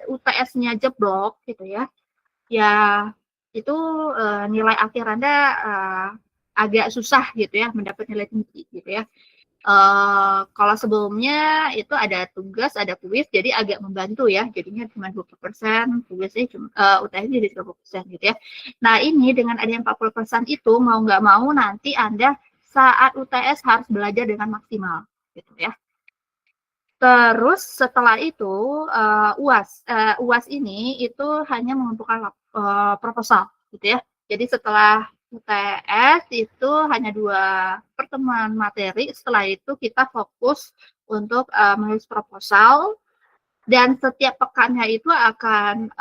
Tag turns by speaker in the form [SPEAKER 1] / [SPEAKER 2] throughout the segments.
[SPEAKER 1] UTS-nya jeblok gitu ya, ya itu nilai akhir Anda agak susah gitu ya, mendapat nilai tinggi gitu ya. Kalau sebelumnya itu ada tugas, ada kuis, jadi agak membantu ya, jadinya cuma 20%, tugasnya cuma UTS jadi 30% gitu ya. Nah ini dengan adanya 40% itu mau nggak mau nanti Anda saat UTS harus belajar dengan maksimal gitu ya. Terus setelah itu UAS ini itu hanya mengumpulkan proposal gitu ya. Jadi setelah UTS itu hanya 2 pertemuan materi, setelah itu kita fokus untuk menulis proposal dan setiap pekannya itu akan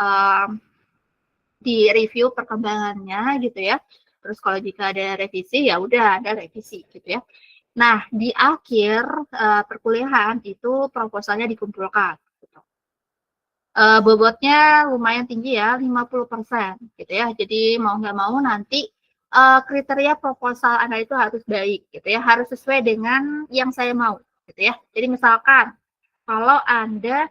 [SPEAKER 1] di-review perkembangannya gitu ya. Terus kalau jika ada revisi ya udah ada revisi gitu ya. Nah, di akhir perkuliahan itu proposalnya dikumpulkan. Gitu. Bobotnya lumayan tinggi ya, 50% gitu ya. Jadi mau nggak mau nanti kriteria proposal Anda itu harus baik gitu ya, harus sesuai dengan yang saya mau gitu ya. Jadi misalkan kalau Anda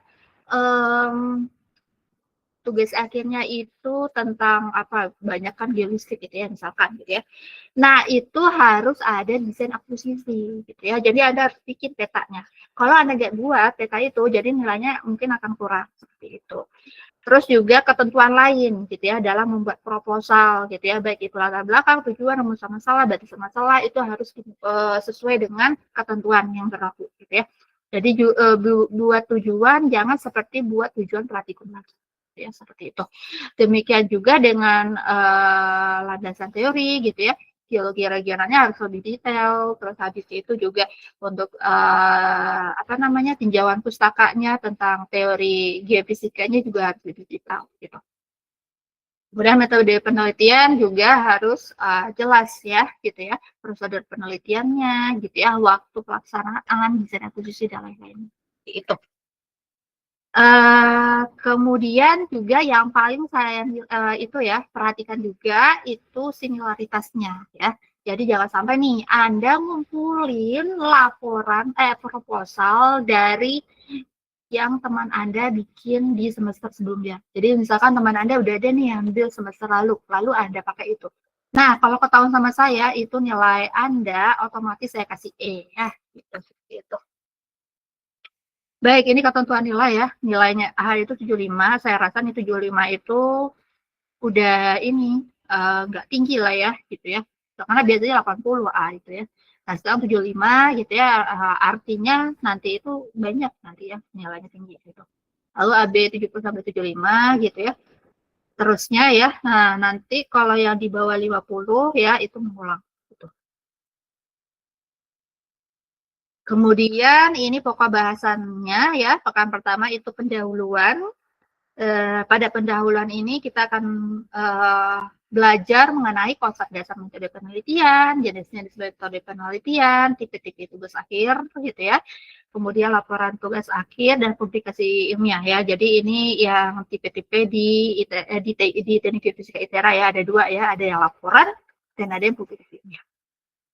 [SPEAKER 1] tugas akhirnya itu tentang apa, banyak kan geolistrik gitu ya misalkan gitu ya. Nah, itu harus ada desain akuisisi gitu ya. Jadi Anda harus bikin petanya. Kalau Anda nggak buat peta itu, jadi nilainya mungkin akan kurang seperti itu. Terus juga ketentuan lain gitu ya dalam membuat proposal gitu ya, baik itu latar belakang, tujuan, rumus masalah, batas masalah itu harus sesuai dengan ketentuan yang berlaku gitu ya. Jadi buat tujuan jangan seperti buat tujuan praktikum lagi. Ya seperti itu. Demikian juga dengan landasan teori gitu ya, geologi regionalnya harus lebih detail. Terus habis itu juga untuk apa namanya tinjauan pustakanya tentang teori geofisikanya juga harus lebih detail gitu. Kemudian metode penelitian juga harus jelas ya gitu ya, prosedur penelitiannya gitu ya, waktu pelaksanaan, desain akuisisi dan lain-lain. Itu. Kemudian juga yang paling saya itu ya perhatikan juga itu similaritasnya ya. Jadi jangan sampai nih Anda ngumpulin laporan proposal dari yang teman Anda bikin di semester sebelumnya. Jadi misalkan teman Anda udah ada nih yang ambil semester lalu Anda pakai itu. Nah, kalau ketahuan sama saya itu nilai Anda otomatis saya kasih E ya, gitu. Baik, ini ketentuan nilai ya. Nilainya A itu 75, saya rasa nih 75 itu udah ini nggak tinggi lah ya gitu ya. Karena biasanya 80 A itu ya. Nah, sekarang 75 gitu ya, artinya nanti itu banyak nanti ya nilainya tinggi gitu. Lalu AB 70 sampai 75 gitu ya. Terusnya ya. Nah, nanti kalau yang di bawah 50 ya itu mengulang gitu. Kemudian ini pokok bahasannya ya, pekan pertama itu pendahuluan. Pada pendahuluan ini kita akan belajar mengenai konsep dasar metode penelitian, jenisnya metode penelitian, tipe-tipe tugas akhir, gitu ya. Kemudian laporan tugas akhir dan publikasi ilmiah ya. Jadi ini yang tipe-tipe di teknik geofisika ITERA ya, ada 2 ya, ada yang laporan dan ada yang publikasi ilmiah.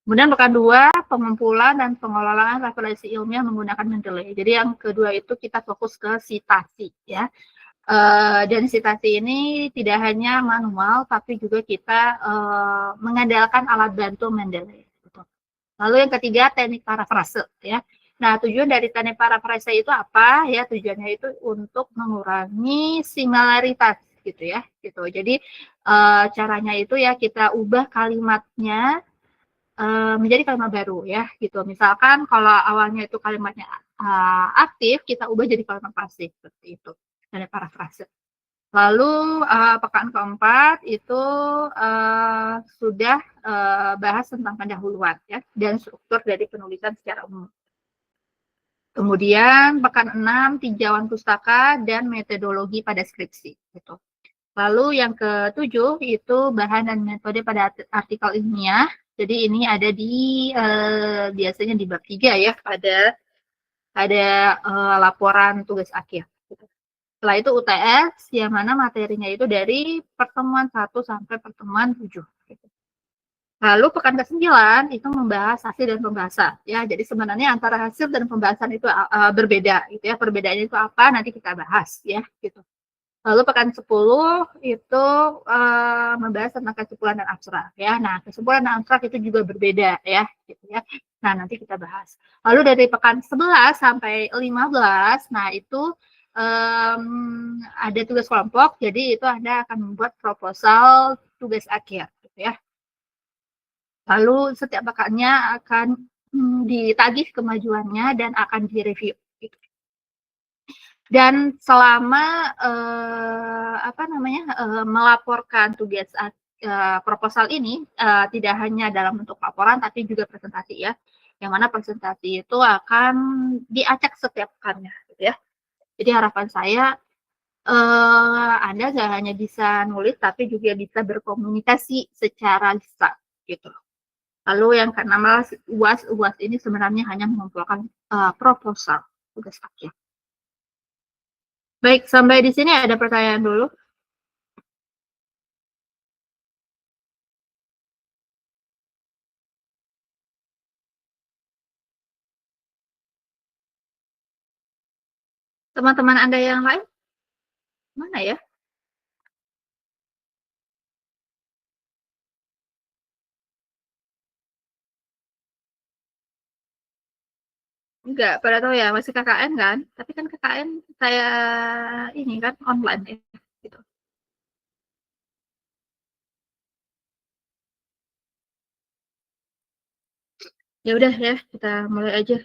[SPEAKER 1] Kemudian pekan 2, pengumpulan dan pengelolaan referensi ilmiah menggunakan Mendeley. Jadi yang kedua itu kita fokus ke citasi ya. Dan citasi ini tidak hanya manual, tapi juga kita mengandalkan alat bantu Mendeley. Lalu yang ketiga teknik parafrase ya. Nah, tujuan dari teknik parafrase itu apa? Ya, tujuannya itu untuk mengurangi similaritas gitu ya. Gitu. Jadi caranya itu ya kita ubah kalimatnya menjadi kalimat baru ya. Gitu. Misalkan kalau awalnya itu kalimatnya aktif, kita ubah jadi kalimat pasif seperti itu. Teknik parafrase. Lalu pekan keempat itu sudah bahas tentang pendahuluan ya dan struktur dari penulisan secara umum. Kemudian pekan 6 tinjauan pustaka dan metodologi pada skripsi gitu. Lalu yang ketujuh itu bahan dan metode pada artikel ilmiah. Jadi ini ada di biasanya di bab 3 ya, ada laporan tugas akhir. Setelah itu UTS, yang mana materinya itu dari pertemuan 1 sampai pertemuan 7. Lalu pekan ke-9 itu membahas hasil dan pembahasan ya. Jadi sebenarnya antara hasil dan pembahasan itu berbeda gitu ya. Perbedaannya itu apa nanti kita bahas ya gitu. Lalu pekan 10 itu membahas tentang kesimpulan dan abstrak ya. Nah, kesimpulan dan abstrak itu juga berbeda ya gitu ya. Nah, nanti kita bahas. Lalu dari pekan 11 sampai 15, nah itu ada tugas kelompok, jadi itu Anda akan membuat proposal tugas akhir gitu ya. Lalu setiap pekannya akan ditagih kemajuannya dan akan direview. Gitu. Dan selama melaporkan tugas proposal ini tidak hanya dalam bentuk laporan tapi juga presentasi ya. Yang mana presentasi itu akan diacak setiap pekannya, gitu ya. Jadi harapan saya Anda nggak hanya bisa nulis tapi juga bisa berkomunikasi secara lisan, gitu. Lalu yang ke-16 UAS. UAS ini sebenarnya hanya mengumpulkan proposal tugas akhir. Baik, sampai di sini ada pertanyaan dulu. Teman-teman Anda yang lain, mana ya? Enggak, pada tahu ya, masih KKN kan? Tapi kan KKN saya ini kan online ya, gitu. Ya udah ya, kita mulai aja.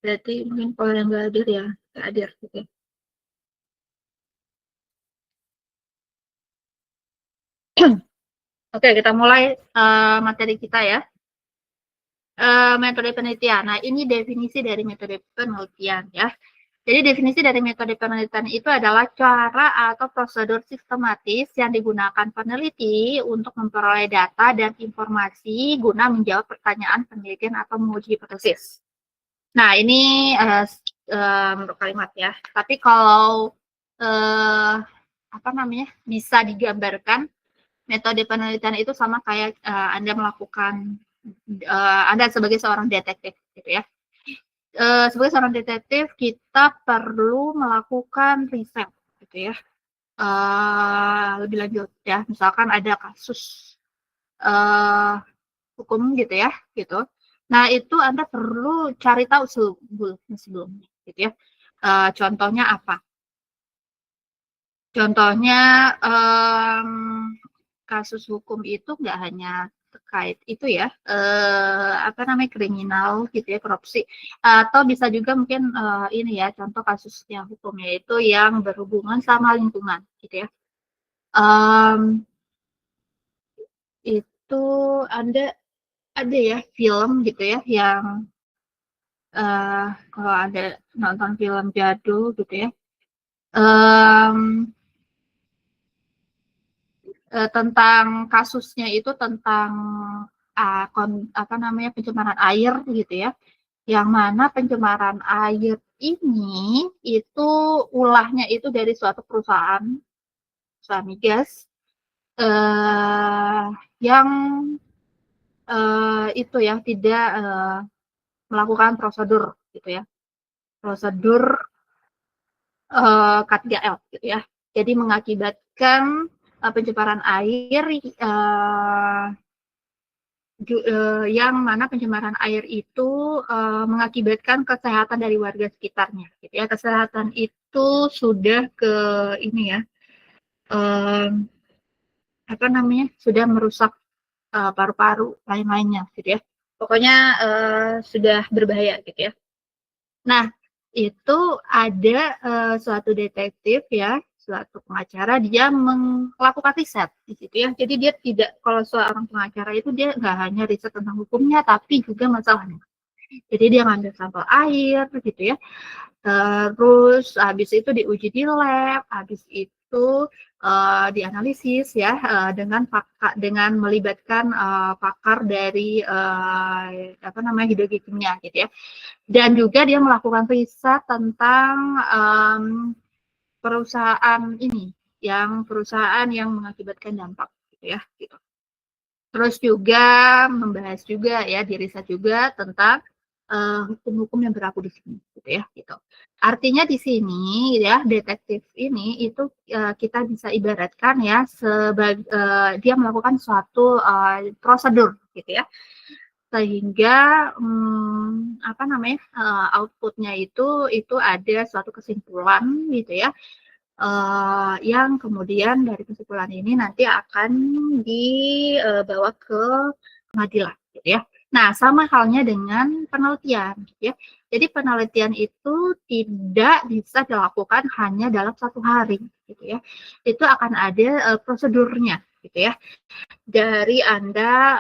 [SPEAKER 1] Berarti mungkin kalau yang nggak hadir ya, nggak hadir gitu ya. Oke, kita mulai materi kita ya. Metode penelitian. Nah, ini definisi dari metode penelitian ya. Jadi definisi dari metode penelitian itu adalah cara atau prosedur sistematis yang digunakan peneliti untuk memperoleh data dan informasi guna menjawab pertanyaan penelitian atau menguji hipotesis. Nah, ini menurut kalimat ya. Tapi kalau bisa digambarkan metode penelitian itu sama kayak Anda melakukan Anda sebagai seorang detektif gitu ya. Sebagai seorang detektif kita perlu melakukan riset gitu ya. Lebih lanjut ya, misalkan ada kasus hukum gitu ya, gitu. Nah, itu Anda perlu cari tahu sebelumnya gitu ya. Contohnya apa? Contohnya kasus hukum itu nggak hanya terkait itu ya, kriminal gitu ya, korupsi, atau bisa juga mungkin ini ya, contoh kasusnya hukumnya itu yang berhubungan sama lingkungan gitu ya. Itu Anda ada ya film gitu ya yang kalau ada nonton film jadul gitu ya, tentang kasusnya itu tentang pencemaran air gitu ya, yang mana pencemaran air ini itu ulahnya itu dari suatu perusahaan migas yang itu ya tidak melakukan prosedur gitu ya, prosedur K3L gitu ya. Jadi mengakibatkan pencemaran air yang mana pencemaran air itu mengakibatkan kesehatan dari warga sekitarnya gitu ya. Kesehatan itu sudah ke ini ya, sudah merusak paru-paru lain-lainnya gitu ya. Pokoknya sudah berbahaya gitu ya. Nah, itu ada suatu detektif ya, suatu pengacara, dia melakukan riset di situ ya. Jadi dia tidak, kalau seorang pengacara itu dia nggak hanya riset tentang hukumnya, tapi juga masalahnya. Jadi dia ngambil sampel air gitu ya. Terus habis itu diuji di lab, habis itu dianalisis ya dengan melibatkan pakar dari hidrokimia gitu ya. Dan juga dia melakukan riset tentang perusahaan yang mengakibatkan dampak gitu ya gitu. Terus juga membahas juga ya, diriset juga tentang hukum-hukum yang berlaku di sini, gitu ya, gitu. Artinya di sini ya, detektif ini itu kita bisa ibaratkan ya sebagai dia melakukan suatu prosedur, gitu ya, sehingga apa namanya outputnya itu ada suatu kesimpulan, gitu ya, yang kemudian dari kesimpulan ini nanti akan dibawa ke pengadilan, gitu ya. Nah, sama halnya dengan penelitian, gitu ya. Jadi penelitian itu tidak bisa dilakukan hanya dalam 1 hari, gitu ya. Itu akan ada prosedurnya, gitu ya. Dari Anda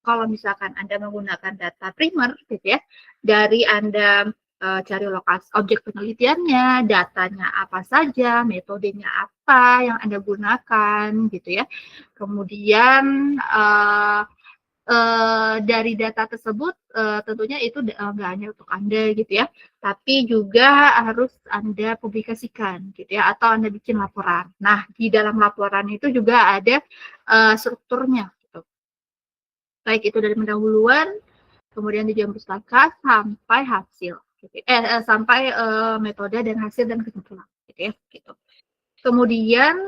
[SPEAKER 1] kalau misalkan Anda menggunakan data primer, gitu ya, dari Anda cari lokasi objek penelitiannya, datanya apa saja, metodenya apa yang Anda gunakan, gitu ya. Kemudian dari data tersebut tentunya itu nggak hanya untuk Anda, gitu ya, tapi juga harus Anda publikasikan, gitu ya, atau Anda bikin laporan. Nah, di dalam laporan itu juga ada strukturnya, gitu. Baik itu dari pendahuluan, kemudian tujuan pustaka sampai hasil, gitu. Sampai metode dan hasil dan kesimpulan, gitu ya, gitu. Kemudian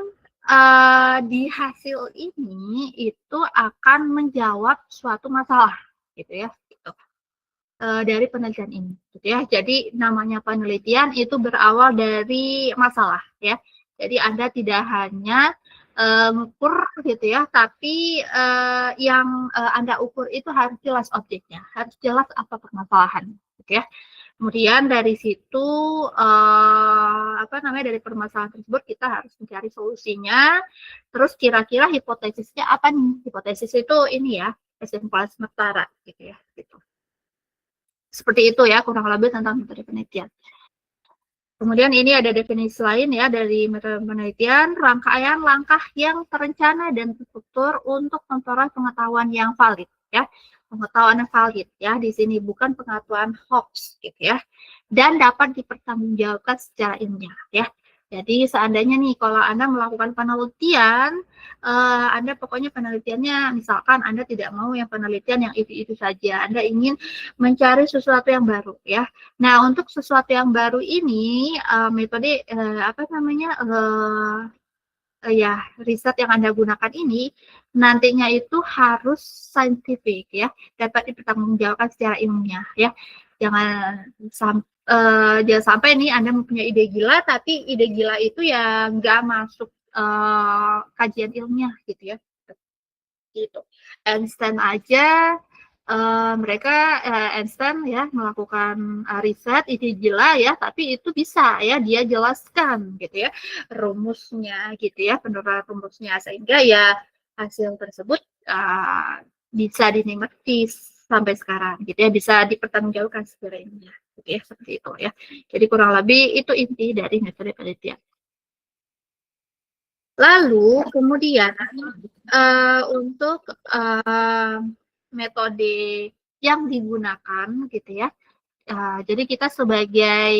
[SPEAKER 1] di hasil ini itu akan menjawab suatu masalah, gitu ya, gitu. Dari penelitian ini, gitu ya. Jadi namanya penelitian itu berawal dari masalah, ya. Jadi Anda tidak hanya mengukur, gitu ya, tapi yang Anda ukur itu harus jelas objeknya, harus jelas apa permasalahan, gitu ya. Kemudian dari situ apa namanya dari permasalahan tersebut kita harus mencari solusinya. Terus kira-kira hipotesisnya apa nih? Hipotesis itu ini ya, kesimpulan sementara, gitu ya, gitu. Seperti itu ya kurang lebih tentang metode penelitian. Kemudian ini ada definisi lain ya dari metode penelitian, rangkaian langkah yang terencana dan terstruktur untuk memperoleh pengetahuan yang valid ya. Pengetahuan yang valid ya, di sini bukan pengetahuan hoax, gitu ya. Dan dapat dipertanggungjawabkan secara ilmiah ya. Jadi seandainya nih kalau Anda melakukan penelitian, Anda pokoknya penelitiannya misalkan Anda tidak mau yang penelitian yang itu-itu saja, Anda ingin mencari sesuatu yang baru ya. Nah, untuk sesuatu yang baru ini metode apa namanya ya riset yang Anda gunakan ini nantinya itu harus saintifik ya, dapat dipertanggungjawabkan secara ilmiah ya. Jangan sampai nih Anda mempunyai ide gila, tapi ide gila itu ya nggak masuk kajian ilmiah, gitu ya. Gitu. Einstein aja mereka Einstein ya melakukan riset ide gila ya, tapi itu bisa ya dia jelaskan, gitu ya, rumusnya, gitu ya, penerapan rumusnya, sehingga ya hasil tersebut bisa dinikmati sampai sekarang, gitu ya, bisa dipertanggungjawabkan secara ilmiah, gitu ya, seperti itu ya. Jadi kurang lebih itu inti dari metode penelitian. Lalu kemudian untuk metode yang digunakan, gitu ya. Jadi kita sebagai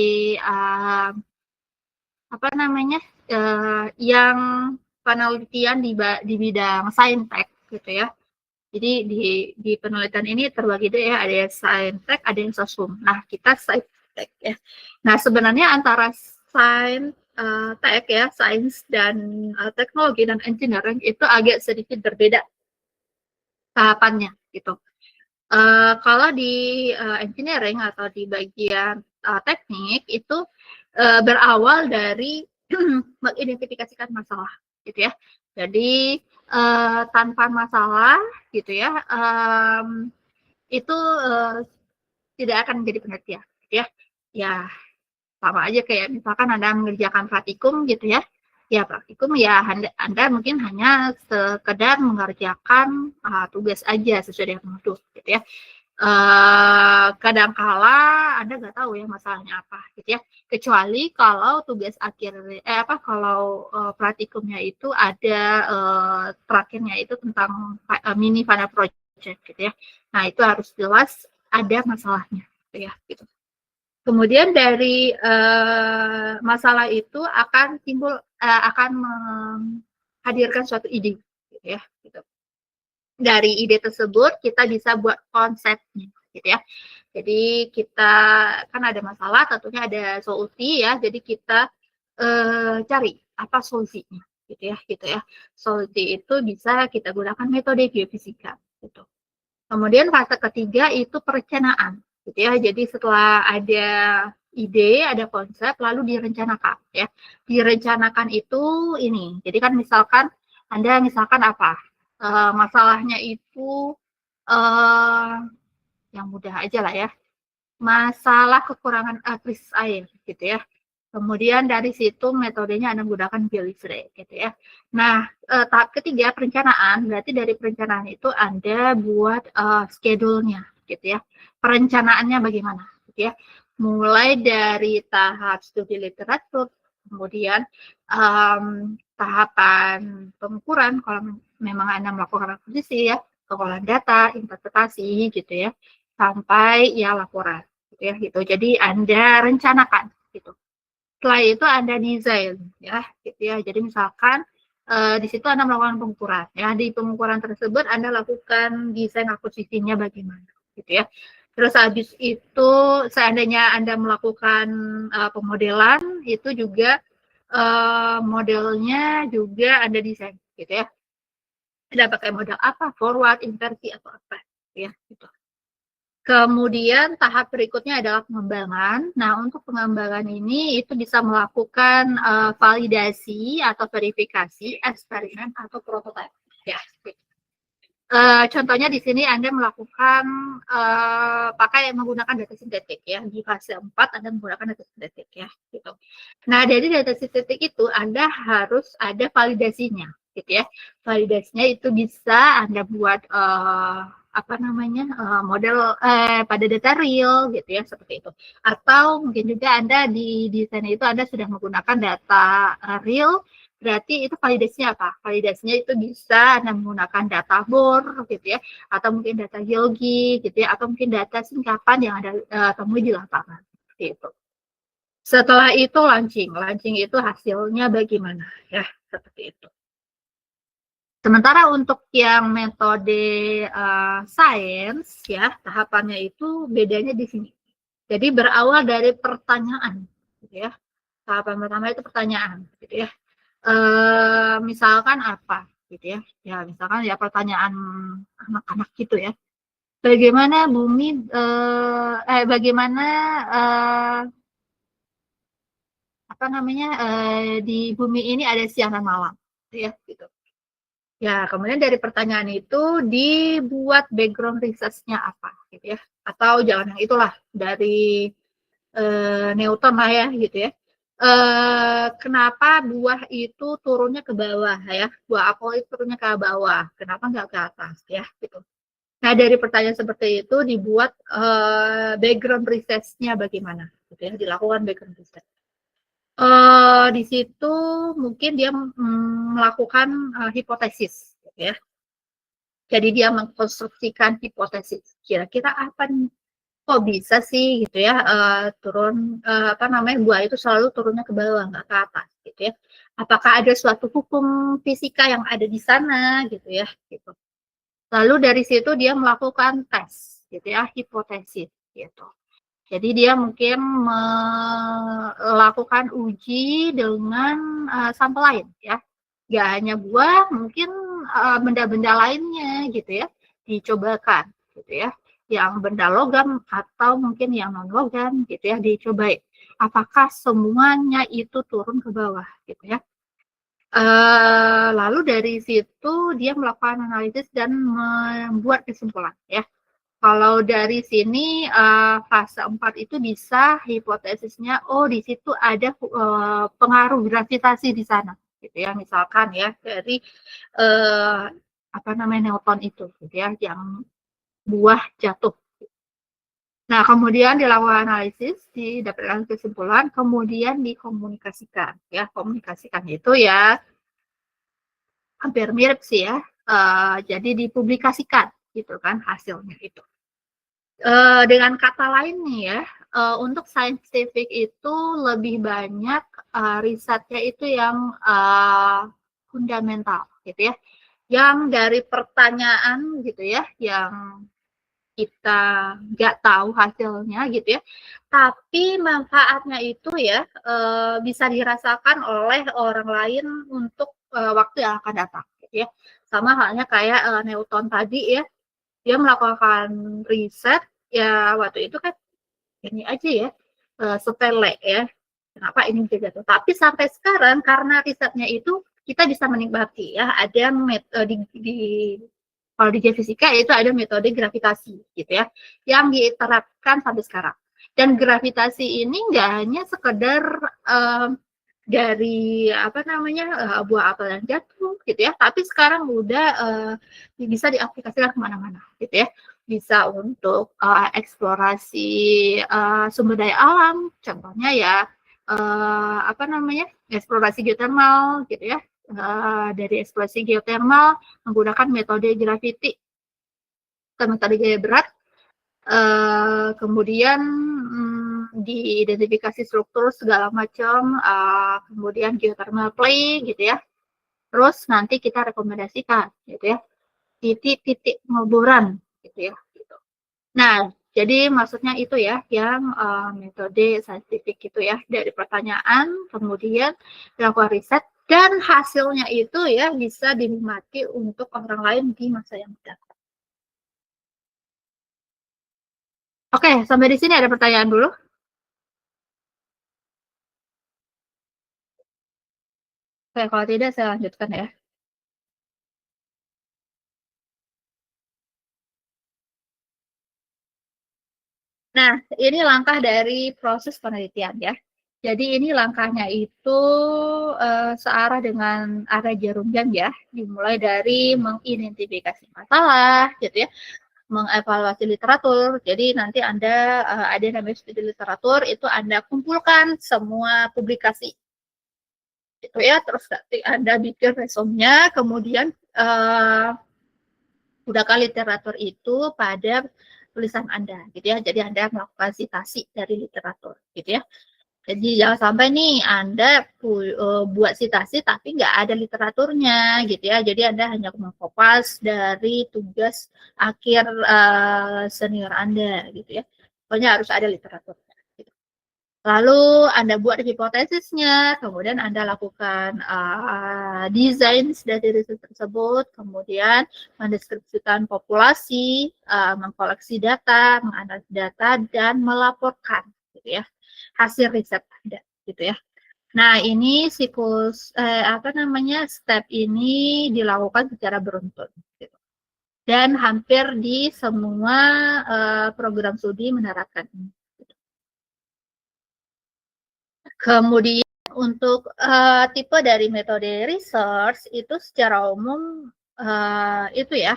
[SPEAKER 1] apa namanya yang penelitian di bidang saintek, gitu ya. Jadi di penelitian ini terbagi deh ya, ada yang saintek, ada yang sosum. Nah, kita saintek ya. Nah, sebenarnya antara saintek ya, sains dan teknologi dan engineering itu agak sedikit berbeda tahapannya, gitu. Kalau di engineering atau di bagian teknik itu berawal dari mengidentifikasikan masalah, gitu ya. Jadi tanpa masalah, gitu ya, itu tidak akan menjadi penelitian, gitu ya. Ya sama aja kayak misalkan Anda mengerjakan praktikum, gitu ya. Ya praktikum ya Anda mungkin hanya sekedar mengerjakan tugas aja sesuai dengan modul, gitu ya. Kadangkala Anda nggak tahu ya masalahnya apa, gitu ya. Kecuali kalau tugas akhir kalau praktikumnya itu ada terakhirnya itu tentang mini final project, gitu ya. Nah, itu harus jelas ada masalahnya, gitu ya, gitu. Kemudian dari masalah itu akan timbul akan menghadirkan suatu ide, gitu ya, gitu. dari ide tersebut kita bisa buat konsepnya, gitu ya. Jadi kita kan ada masalah, tentunya ada solusi ya. Jadi kita cari apa solusinya, gitu ya. Solusi itu bisa kita gunakan metode geofisika, gitu. Kemudian fase ketiga itu perencanaan, gitu ya. Jadi setelah ada ide, ada konsep, lalu direncanakan, ya. Direncanakan itu ini. Jadi kan misalkan Anda misalkan apa? Masalahnya itu yang mudah aja lah ya. Masalah kekurangan krisis air, gitu ya. Kemudian dari situ metodenya Anda menggunakan geolistre, gitu ya. Nah, tahap ketiga perencanaan, berarti dari perencanaan itu Anda buat schedule-nya, gitu ya. Perencanaannya bagaimana, gitu ya. Mulai dari tahap studi literatur, kemudian tahapan pengukuran, kalau memang Anda melakukan akuisisi ya, pengolahan data, interpretasi, gitu ya, sampai ya laporan, gitu ya, gitu. Jadi Anda rencanakan, gitu. Setelah itu Anda desain, ya, gitu ya. Jadi misalkan di situ Anda melakukan pengukuran, ya. Di pengukuran tersebut Anda lakukan desain akuisisinya bagaimana, gitu ya. Terus habis itu seandainya Anda melakukan pemodelan, itu juga modelnya juga Anda desain, gitu ya. Anda pakai model apa, forward, inversi, atau apa, ya, gitu. Kemudian tahap berikutnya adalah pengembangan. Nah, untuk pengembangan ini itu bisa melakukan validasi atau verifikasi, eksperimen atau prototipe. Ya. Contohnya di sini Anda melakukan pakai menggunakan data sintetik ya. Di fase 4 Anda menggunakan data sintetik ya, gitu. Nah, dari data sintetik itu Anda harus ada validasinya, gitu ya. Validasinya itu bisa Anda buat apa namanya model pada data real, gitu ya, seperti itu. Atau mungkin juga Anda di desain itu Anda sudah menggunakan data real. Berarti itu validasinya apa? Validasinya itu bisa Anda menggunakan data bor, gitu ya, atau mungkin data Yogi, gitu ya, atau mungkin data singkapan yang Anda temui di lapangan, seperti itu. Setelah itu launching. Launching itu hasilnya bagaimana, ya, seperti itu. Sementara untuk yang metode sains, ya, tahapannya itu bedanya di sini. Jadi berawal dari pertanyaan, gitu ya. Tahapan pertama itu pertanyaan, gitu ya. Misalkan apa, gitu ya. Ya, misalkan ya pertanyaan anak-anak gitu ya. Bagaimana bumi, bagaimana apa namanya di bumi ini ada siang dan malam, gitu ya, gitu. Ya, kemudian dari pertanyaan itu dibuat background research-nya apa, gitu ya. Atau jangan yang itulah, dari Newton lah ya, gitu ya. Kenapa buah itu turunnya ke bawah ya? Buah apel itu turunnya ke bawah, kenapa nggak ke atas ya, gitu. Nah, dari pertanyaan seperti itu dibuat background research-nya bagaimana, gitu ya, dilakukan background research. Di situ mungkin dia melakukan hipotesis, gitu ya. Jadi dia mengkonstruksikan hipotesis. Kira-kira apa nih? Kok bisa sih gitu ya turun apa namanya buah itu selalu turunnya ke bawah nggak ke atas gitu ya. Apakah ada suatu hukum fisika yang ada di sana gitu ya gitu. Lalu dari situ dia melakukan tes gitu ya, hipotesis gitu. Jadi dia mungkin melakukan uji dengan sampel lain ya. Gak hanya buah, mungkin benda-benda lainnya gitu ya, dicobakan gitu ya. Yang benda logam atau mungkin yang non logam gitu ya, dicobai. Apakah semuanya itu turun ke bawah gitu ya. Lalu dari situ dia melakukan analisis dan membuat kesimpulan ya. Kalau dari sini fase 4 itu bisa hipotesisnya, oh di situ ada pengaruh gravitasi di sana, gitu ya. Misalkan ya dari apa namanya Newton itu, gitu ya, yang buah jatuh. Nah, kemudian dilakukan analisis, didapatkan kesimpulan, kemudian dikomunikasikan, ya. Komunikasikan itu ya hampir mirip sih ya. Jadi dipublikasikan, gitu kan hasilnya itu. Dengan kata lain nih ya, untuk scientific itu lebih banyak risetnya itu yang fundamental gitu ya. yang dari pertanyaan gitu ya, yang kita nggak tahu hasilnya gitu ya, tapi manfaatnya itu ya bisa dirasakan oleh orang lain untuk waktu yang akan datang gitu ya. Sama halnya kayak Newton tadi ya, dia melakukan riset ya waktu itu kan ini aja ya, sepele ya, kenapa ini bisa jatuh. Tapi sampai sekarang karena risetnya itu kita bisa menikmati ya, ada kalau di geofisika itu ada metode gravitasi gitu ya, yang diterapkan sampai sekarang. Dan gravitasi ini nggak hanya sekedar dari apa namanya buah apel yang jatuh gitu ya, tapi sekarang udah bisa diaplikasikan kemana-mana gitu ya, bisa untuk eksplorasi sumber daya alam, contohnya ya apa namanya eksplorasi geothermal gitu ya, dari eksplorasi geothermal menggunakan metode gravity atau metode gaya berat, kemudian diidentifikasi struktur segala macam, kemudian geothermal play gitu ya. Terus nanti kita rekomendasikan gitu ya titik-titik pengeboran gitu ya. Gitu. Nah, jadi maksudnya itu ya yang metode saintifik gitu ya, dari pertanyaan kemudian dilakukan riset dan hasilnya itu ya bisa dinikmati untuk orang lain di masa yang datang. Oke, sampai di sini ada pertanyaan dulu. Oke, kalau tidak saya lanjutkan ya. Nah, ini langkah dari proses penelitian ya. Jadi ini langkahnya itu searah dengan arah jarum jam ya. Dimulai dari mengidentifikasi masalah, gitu ya, mengevaluasi literatur. Jadi nanti Anda ada namanya studi literatur, itu Anda kumpulkan semua publikasi, gitu ya. Terus nanti Anda bikin resumenya, kemudian gunakan literatur itu pada tulisan Anda, gitu ya. Jadi Anda melakukan citasi dari literatur, gitu ya. Jadi jangan sampai nih Anda buat citasi tapi nggak ada literaturnya, gitu ya. Jadi Anda hanya mengkopas dari tugas akhir senior Anda, gitu ya. Pokoknya harus ada literatur. Lalu Anda buat hipotesisnya, kemudian Anda lakukan desain dari riset tersebut, kemudian mendeskripsikan populasi, mengkoleksi data, menganalisis data, dan melaporkan gitu ya, hasil riset Anda gitu ya. Nah, ini siklus apa namanya step ini dilakukan secara beruntun gitu. Dan hampir di semua program studi menerapkan ini. Kemudian untuk tipe dari metode research itu secara umum itu ya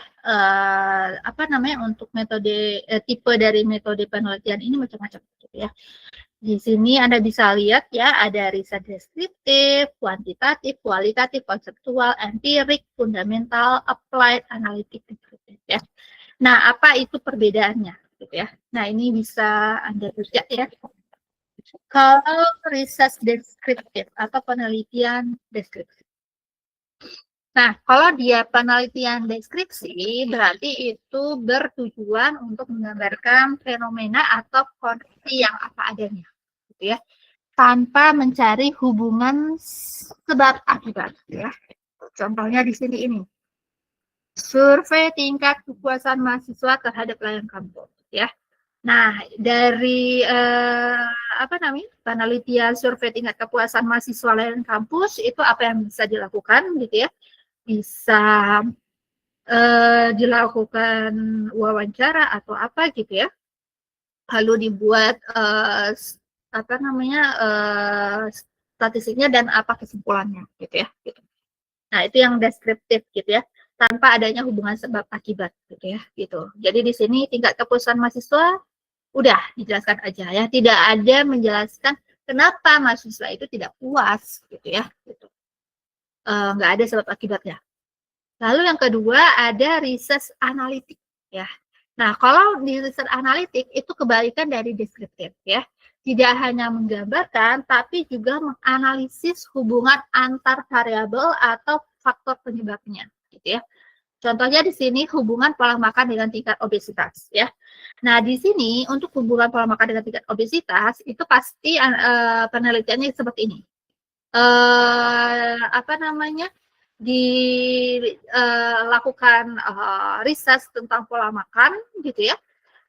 [SPEAKER 1] apa namanya untuk metode tipe dari metode penelitian ini macam-macam gitu ya. Di sini Anda bisa lihat ya ada riset deskriptif, kuantitatif, kualitatif, konseptual, empirik, fundamental, applied, analitik, ya. Nah, apa itu perbedaannya gitu ya. Nah, ini bisa Anda lihat ya. Kalau riset deskriptif atau penelitian deskripsi. Nah, kalau dia penelitian deskripsi, berarti itu bertujuan untuk menggambarkan fenomena atau kondisi yang apa adanya, gitu ya, tanpa mencari hubungan sebab akibat, ya. Contohnya di sini ini, survei tingkat kepuasan mahasiswa terhadap layanan kampus, ya. Nah, dari apa namanya penelitian survei tingkat kepuasan mahasiswa layanan kampus itu apa yang bisa dilakukan gitu ya? Bisa dilakukan wawancara atau apa gitu ya? Lalu dibuat apa namanya statistiknya dan apa kesimpulannya gitu ya? Gitu. Nah, itu yang deskriptif gitu ya, tanpa adanya hubungan sebab akibat gitu ya, gitu. Jadi di sini tingkat kepuasan mahasiswa udah dijelaskan aja ya, tidak ada menjelaskan kenapa mahasiswa itu tidak puas gitu ya, gitu. Nggak ada sebab akibatnya. Lalu yang kedua ada riset analitik ya. Nah, kalau di riset analitik itu kebalikan dari deskriptif ya. Tidak hanya menggambarkan, tapi juga menganalisis hubungan antar variabel atau faktor penyebabnya. gitu ya. Contohnya di sini hubungan pola makan dengan tingkat obesitas ya. Nah, di sini untuk hubungan pola makan dengan tingkat obesitas itu pasti penelitiannya seperti ini. Apa namanya? Dilakukan riset tentang pola makan gitu ya.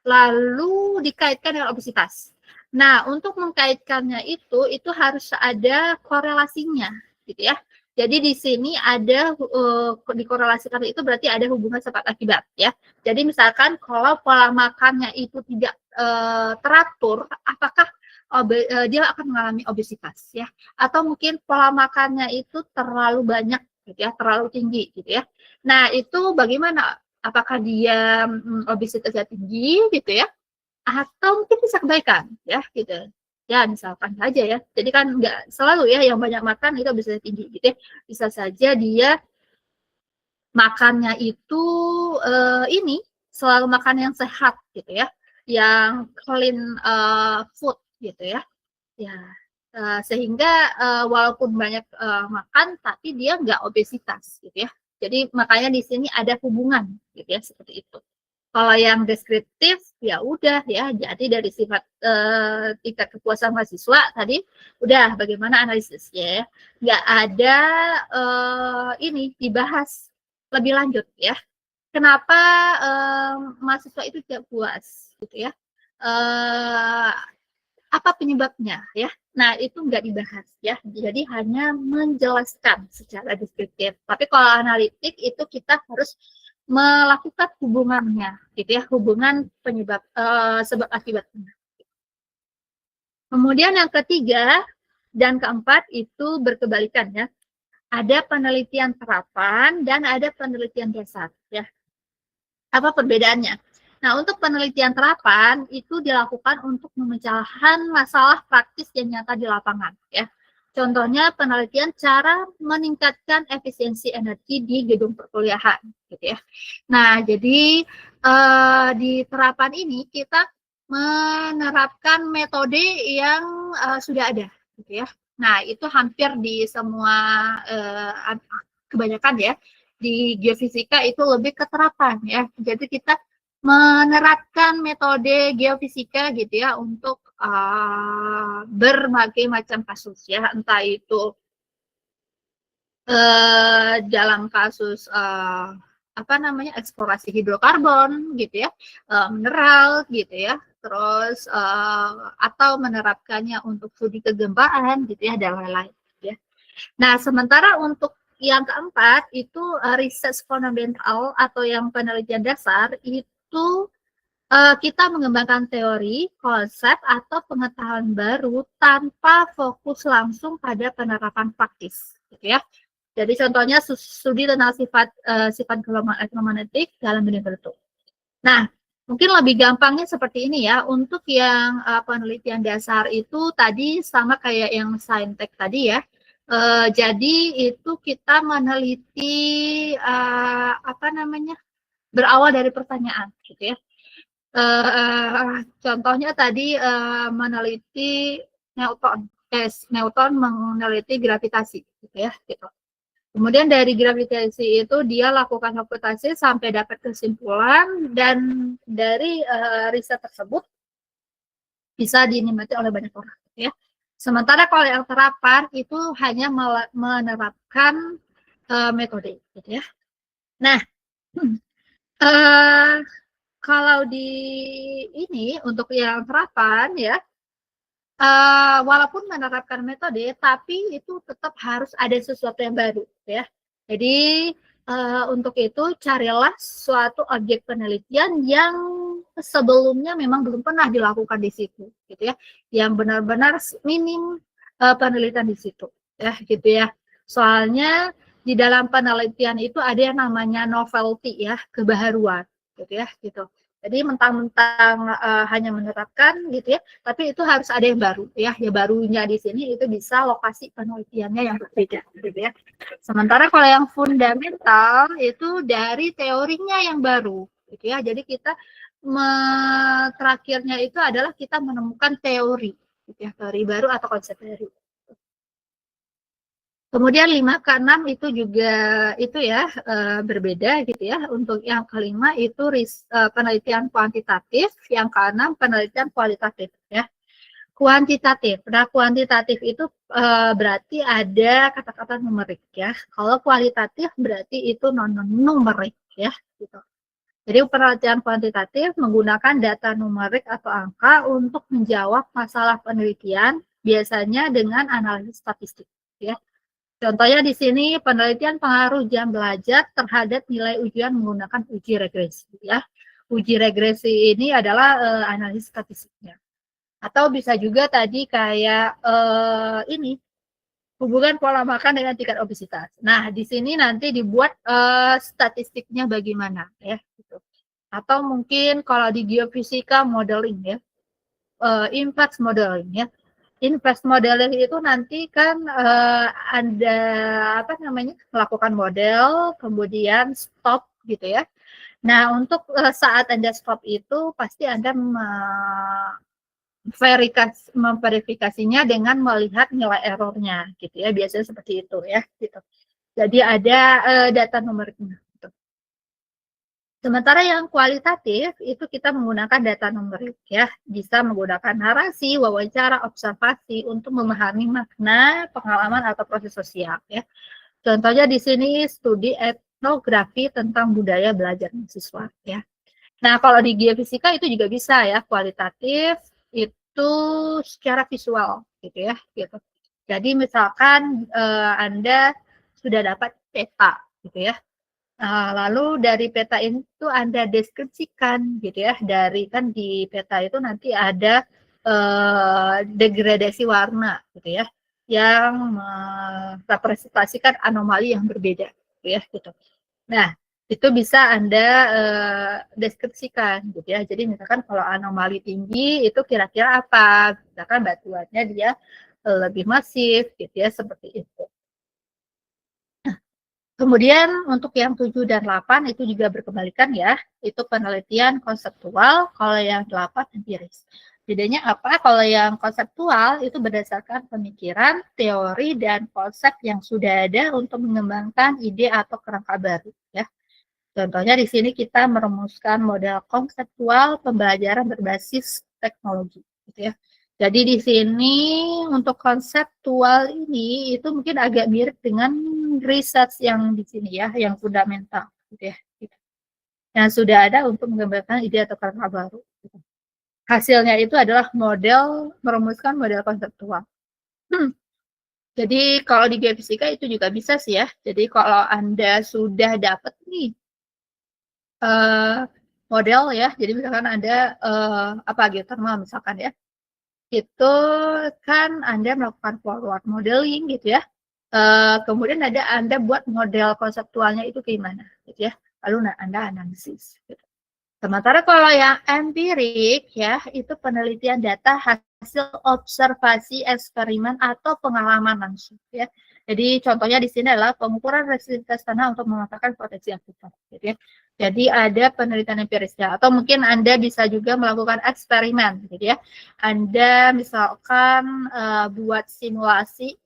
[SPEAKER 1] Lalu dikaitkan dengan obesitas. Nah, untuk mengkaitkannya itu harus ada korelasinya gitu ya. Jadi di sini ada dikorelasikan itu berarti ada hubungan sebab akibat ya. Jadi misalkan kalau pola makannya itu tidak teratur, apakah dia akan mengalami obesitas ya. Atau mungkin pola makannya itu terlalu banyak gitu ya, terlalu tinggi gitu ya. Nah, itu bagaimana? Apakah dia obesitasnya tinggi gitu ya, atau mungkin bisa kebaikan ya gitu ya, misalkan saja ya. Jadi kan nggak selalu ya yang banyak makan itu bisa tinggi gitu ya, bisa saja dia makannya itu ini selalu makan yang sehat gitu ya, yang clean food gitu ya. Ya, sehingga walaupun banyak makan tapi dia nggak obesitas gitu ya. Jadi makanya di sini ada hubungan gitu ya, seperti itu. Kalau yang deskriptif ya udah ya, jadi dari sifat tingkat kepuasan mahasiswa tadi udah bagaimana analisisnya ya. Nggak ada ini dibahas lebih lanjut ya. Kenapa mahasiswa itu tidak puas gitu ya. Apa penyebabnya ya. Nah, itu nggak dibahas ya. Jadi hanya menjelaskan secara deskriptif. Tapi kalau analitik itu kita harus melakukan hubungannya gitu ya, hubungan penyebab sebab akibatnya. Kemudian yang ketiga dan keempat itu berkebalikan ya. Ada penelitian terapan dan ada penelitian dasar ya. Apa perbedaannya? Nah, untuk penelitian terapan itu dilakukan untuk memecahkan masalah praktis yang nyata di lapangan ya. Contohnya penelitian cara meningkatkan efisiensi energi di gedung perkuliahan gitu ya. Nah, jadi di terapan ini kita menerapkan metode yang sudah ada gitu ya. Nah, itu hampir di semua kebanyakan ya di geofisika itu lebih ke terapan ya. Jadi kita menerapkan metode geofisika gitu ya untuk berbagai macam kasus ya, entah itu dalam kasus apa namanya eksplorasi hidrokarbon gitu ya, mineral gitu ya, terus atau menerapkannya untuk studi kegempaan gitu ya, dan lain-lain ya. Nah, sementara untuk yang keempat itu research fundamental atau yang penelitian dasar itu kita mengembangkan teori, konsep, atau pengetahuan baru tanpa fokus langsung pada penerapan praktis, gitu ya. Jadi contohnya studi tentang sifat gelombang elektromagnetik dalam bidang tertentu. Nah, mungkin lebih gampangnya seperti ini ya. Untuk yang penelitian dasar itu tadi sama kayak yang saintek tadi ya. Jadi itu kita meneliti apa namanya, berawal dari pertanyaan, gitu ya. Contohnya tadi meneliti Newton, Newton meneliti gravitasi, gitu ya, gitu. Kemudian dari gravitasi itu dia lakukan hipotesis sampai dapat kesimpulan, dan dari riset tersebut bisa dinikmati oleh banyak orang, ya. Sementara kalau yang terapan itu hanya menerapkan metode, gitu ya. Nah, kalau di ini untuk yang terapan ya, walaupun menerapkan metode, tapi itu tetap harus ada sesuatu yang baru, ya. Jadi untuk itu carilah suatu objek penelitian yang sebelumnya memang belum pernah dilakukan di situ, gitu ya, yang benar-benar minim penelitian di situ, ya, gitu ya. Soalnya di dalam penelitian itu ada yang namanya novelty, ya, kebaharuan, gitu ya, gitu. Jadi mentang-mentang hanya menerapkan gitu ya, tapi itu harus ada yang baru ya. Ya barunya di sini itu bisa lokasi penelitiannya yang berbeda gitu ya. Sementara kalau yang fundamental itu dari teorinya yang baru gitu ya. Jadi kita terakhirnya itu adalah kita menemukan teori gitu ya, teori baru atau konsep baru. Kemudian 5 ke 6 itu juga itu ya berbeda gitu ya. Untuk yang kelima itu penelitian kuantitatif, yang keenam penelitian kualitatif ya. Kuantitatif. Nah, kuantitatif itu berarti ada kata-kata numerik ya. Kalau kualitatif berarti itu non-numerik ya gitu. Jadi penelitian kuantitatif menggunakan data numerik atau angka untuk menjawab masalah penelitian biasanya dengan analisis statistik ya. Contohnya di sini penelitian pengaruh jam belajar terhadap nilai ujian menggunakan uji regresi ya. Uji regresi ini adalah analisis statistiknya. Atau bisa juga tadi kayak ini hubungan pola makan dengan tingkat obesitas. Nah, di sini nanti dibuat statistiknya bagaimana ya gitu. Atau mungkin kalau di geofisika modeling ya, impact modeling ya. Invest modeling itu nanti kan ada apa namanya melakukan model, kemudian stop gitu ya. Nah untuk saat Anda stop itu pasti Anda memverifikasinya dengan melihat nilai errornya gitu ya. Biasanya seperti itu ya. Gitu. Jadi ada data numeriknya. Gitu. Sementara yang kualitatif itu kita menggunakan data numerik ya, bisa menggunakan narasi, wawancara, observasi untuk memahami makna, pengalaman atau proses sosial ya. Contohnya di sini studi etnografi tentang budaya belajar mahasiswa ya. Nah, kalau di geofisika itu juga bisa ya, kualitatif itu secara visual gitu ya, gitu. Jadi misalkan Anda sudah dapat peta gitu ya. Lalu dari peta itu Anda deskripsikan gitu ya, dari kan di peta itu nanti ada degradasi warna gitu ya, yang merepresentasikan anomali yang berbeda gitu ya gitu. Nah, itu bisa Anda deskripsikan gitu ya. Jadi misalkan kalau anomali tinggi itu kira-kira apa? Misalkan batuannya dia lebih masif gitu ya, seperti itu. Kemudian untuk yang 7 dan 8 itu juga berkebalikan ya. Itu penelitian konseptual, kalau yang 8 empiris. Bedanya apa? Kalau yang konseptual itu berdasarkan pemikiran, teori, dan konsep yang sudah ada untuk mengembangkan ide atau kerangka baru ya. Contohnya di sini kita merumuskan model konseptual pembelajaran berbasis teknologi gitu ya. Jadi di sini untuk konseptual ini itu mungkin agak mirip dengan research yang di sini ya, yang fundamental gitu ya. Yang sudah ada untuk mengembangkan ide atau kerangka baru. Gitu. Hasilnya itu adalah merumuskan model konseptual. Jadi kalau di geofisika itu juga bisa sih ya. Jadi kalau Anda sudah dapat nih model ya, jadi misalkan ada apa geothermal misalkan ya, itu kan Anda melakukan forward modeling gitu ya. Kemudian Anda buat model konseptualnya itu gimana gitu ya. Lalu Anda analisis gitu. Sementara kalau yang empirik ya, itu penelitian data hasil observasi eksperimen atau pengalaman langsung ya. Jadi contohnya di sini adalah pengukuran resistivitas tanah untuk memetakan potensi akibat gitu ya. Jadi ada penelitian empirisnya atau mungkin Anda bisa juga melakukan eksperimen gitu ya. Anda misalkan buat simulasi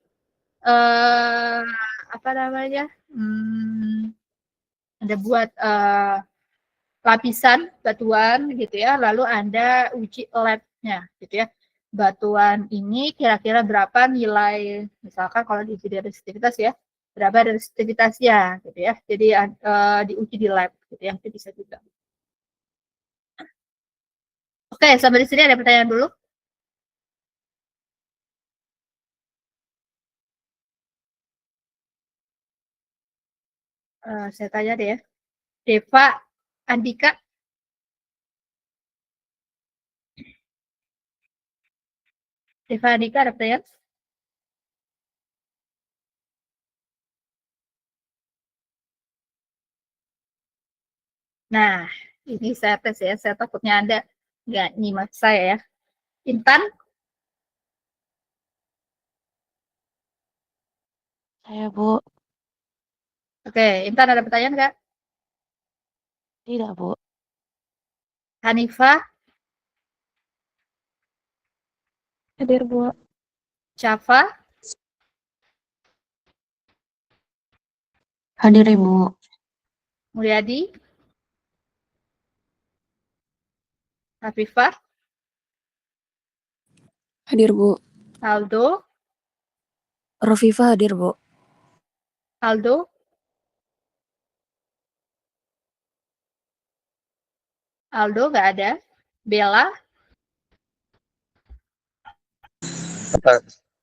[SPEAKER 1] apa namanya? Anda buat lapisan batuan gitu ya, lalu Anda uji lab-nya gitu ya. Batuan ini kira-kira berapa nilai, misalkan kalau diuji dari resistivitas ya, berapa resistivitasnya gitu ya. Jadi diuji di lab gitu ya, itu bisa juga. Oke, sampai di sini ada pertanyaan dulu. Saya tanya deh ya. Deva Andika. Deva Andika ada pertanyaan? Nah, ini saya tes ya. Saya takutnya Anda nggak nyimak saya ya. Intan,
[SPEAKER 2] Saya, Bu.
[SPEAKER 1] oke. Intan ada pertanyaan nggak?
[SPEAKER 2] Tidak, Bu.
[SPEAKER 1] Hanifah,
[SPEAKER 2] Hadir, Bu.
[SPEAKER 1] Syafa,
[SPEAKER 2] Hadir, Ibu.
[SPEAKER 1] Mulyadi, Hafifah,
[SPEAKER 3] Hadir, Bu.
[SPEAKER 1] Aldo,
[SPEAKER 3] Rofifa hadir, Bu.
[SPEAKER 1] Aldo, Aldo nggak ada. Bella,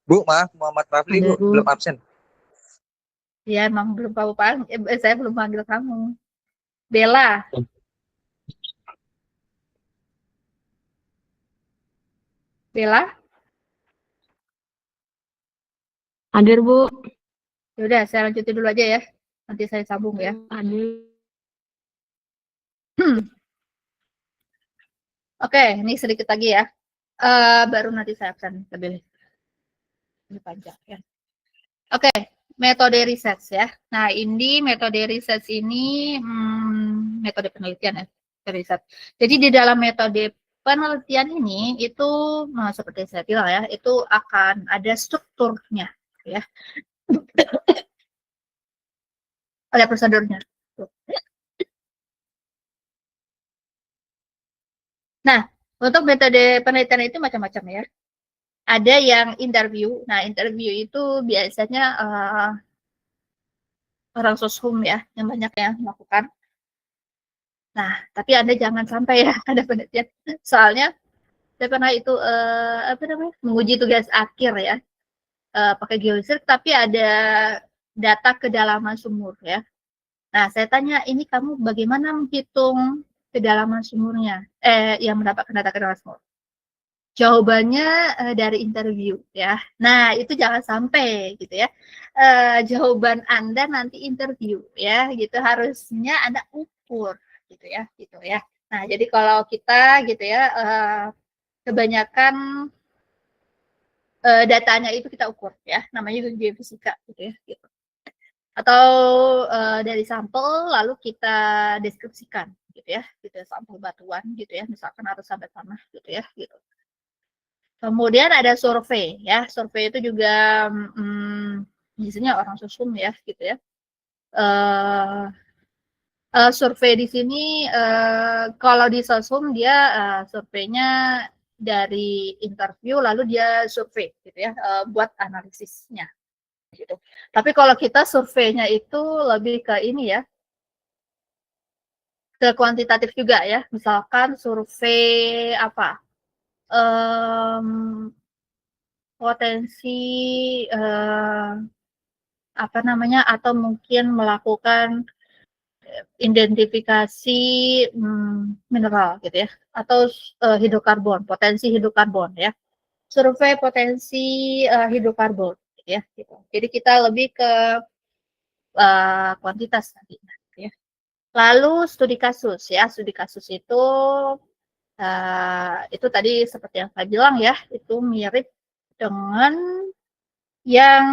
[SPEAKER 4] Bu, maaf, Muhammad Rafli,
[SPEAKER 2] Ada,
[SPEAKER 4] Bu,
[SPEAKER 2] Bu.
[SPEAKER 4] belum absen.
[SPEAKER 1] ya emang belum kamu panggil, saya belum panggil kamu. Bella, Bella,
[SPEAKER 2] Hadir, Bu.
[SPEAKER 1] yaudah saya lanjutin dulu aja ya. Nanti saya sambung ya.
[SPEAKER 2] Hadir.
[SPEAKER 1] Oke, ini sedikit lagi ya. Baru nanti saya absen lebih panjang ya. Oke, metode riset ya. Nah, ini metode riset ini metode penelitian ya, riset. Jadi di dalam metode penelitian ini itu seperti saya bilang ya, itu akan ada strukturnya ya. Ada prosedurnya. Nah, untuk metode penelitian itu macam-macam ya. Ada yang interview. Nah, interview itu biasanya orang soshum ya, yang banyak yang melakukan. Nah, tapi Anda jangan sampai ya ada penelitian. Soalnya saya pernah itu menguji tugas akhir ya, pakai geofisik, tapi ada data kedalaman sumur ya. Nah, saya tanya, ini kamu bagaimana menghitung kedalaman sumurnya? Yang mendapatkan data kedalaman sumur. Jawabannya dari interview ya. Nah, itu jangan sampai gitu ya. Jawaban Anda nanti interview ya, gitu harusnya Anda ukur gitu ya, gitu ya. Nah, jadi kalau kita gitu ya kebanyakan datanya itu kita ukur ya, namanya geofisika gitu ya, gitu. Atau dari sampel lalu kita deskripsikan gitu ya, gitu sampel batuan gitu ya, misalkan harus sampai tanah gitu ya, gitu. Kemudian ada survei ya, survei itu juga biasanya orang sosum ya gitu ya. Survei di sini kalau di sosum dia surveinya dari interview lalu dia survei gitu ya, buat analisisnya gitu. Tapi kalau kita surveinya itu lebih ke ini ya, ke kuantitatif juga ya. Misalkan survei apa? Potensi apa namanya, atau mungkin melakukan identifikasi mineral gitu ya, atau hidrokarbon, potensi hidrokarbon ya, survei potensi hidrokarbon gitu ya, gitu. Jadi kita lebih ke kuantitas tadi ya. Lalu studi kasus ya, studi kasus itu tadi seperti yang saya bilang ya, itu mirip dengan yang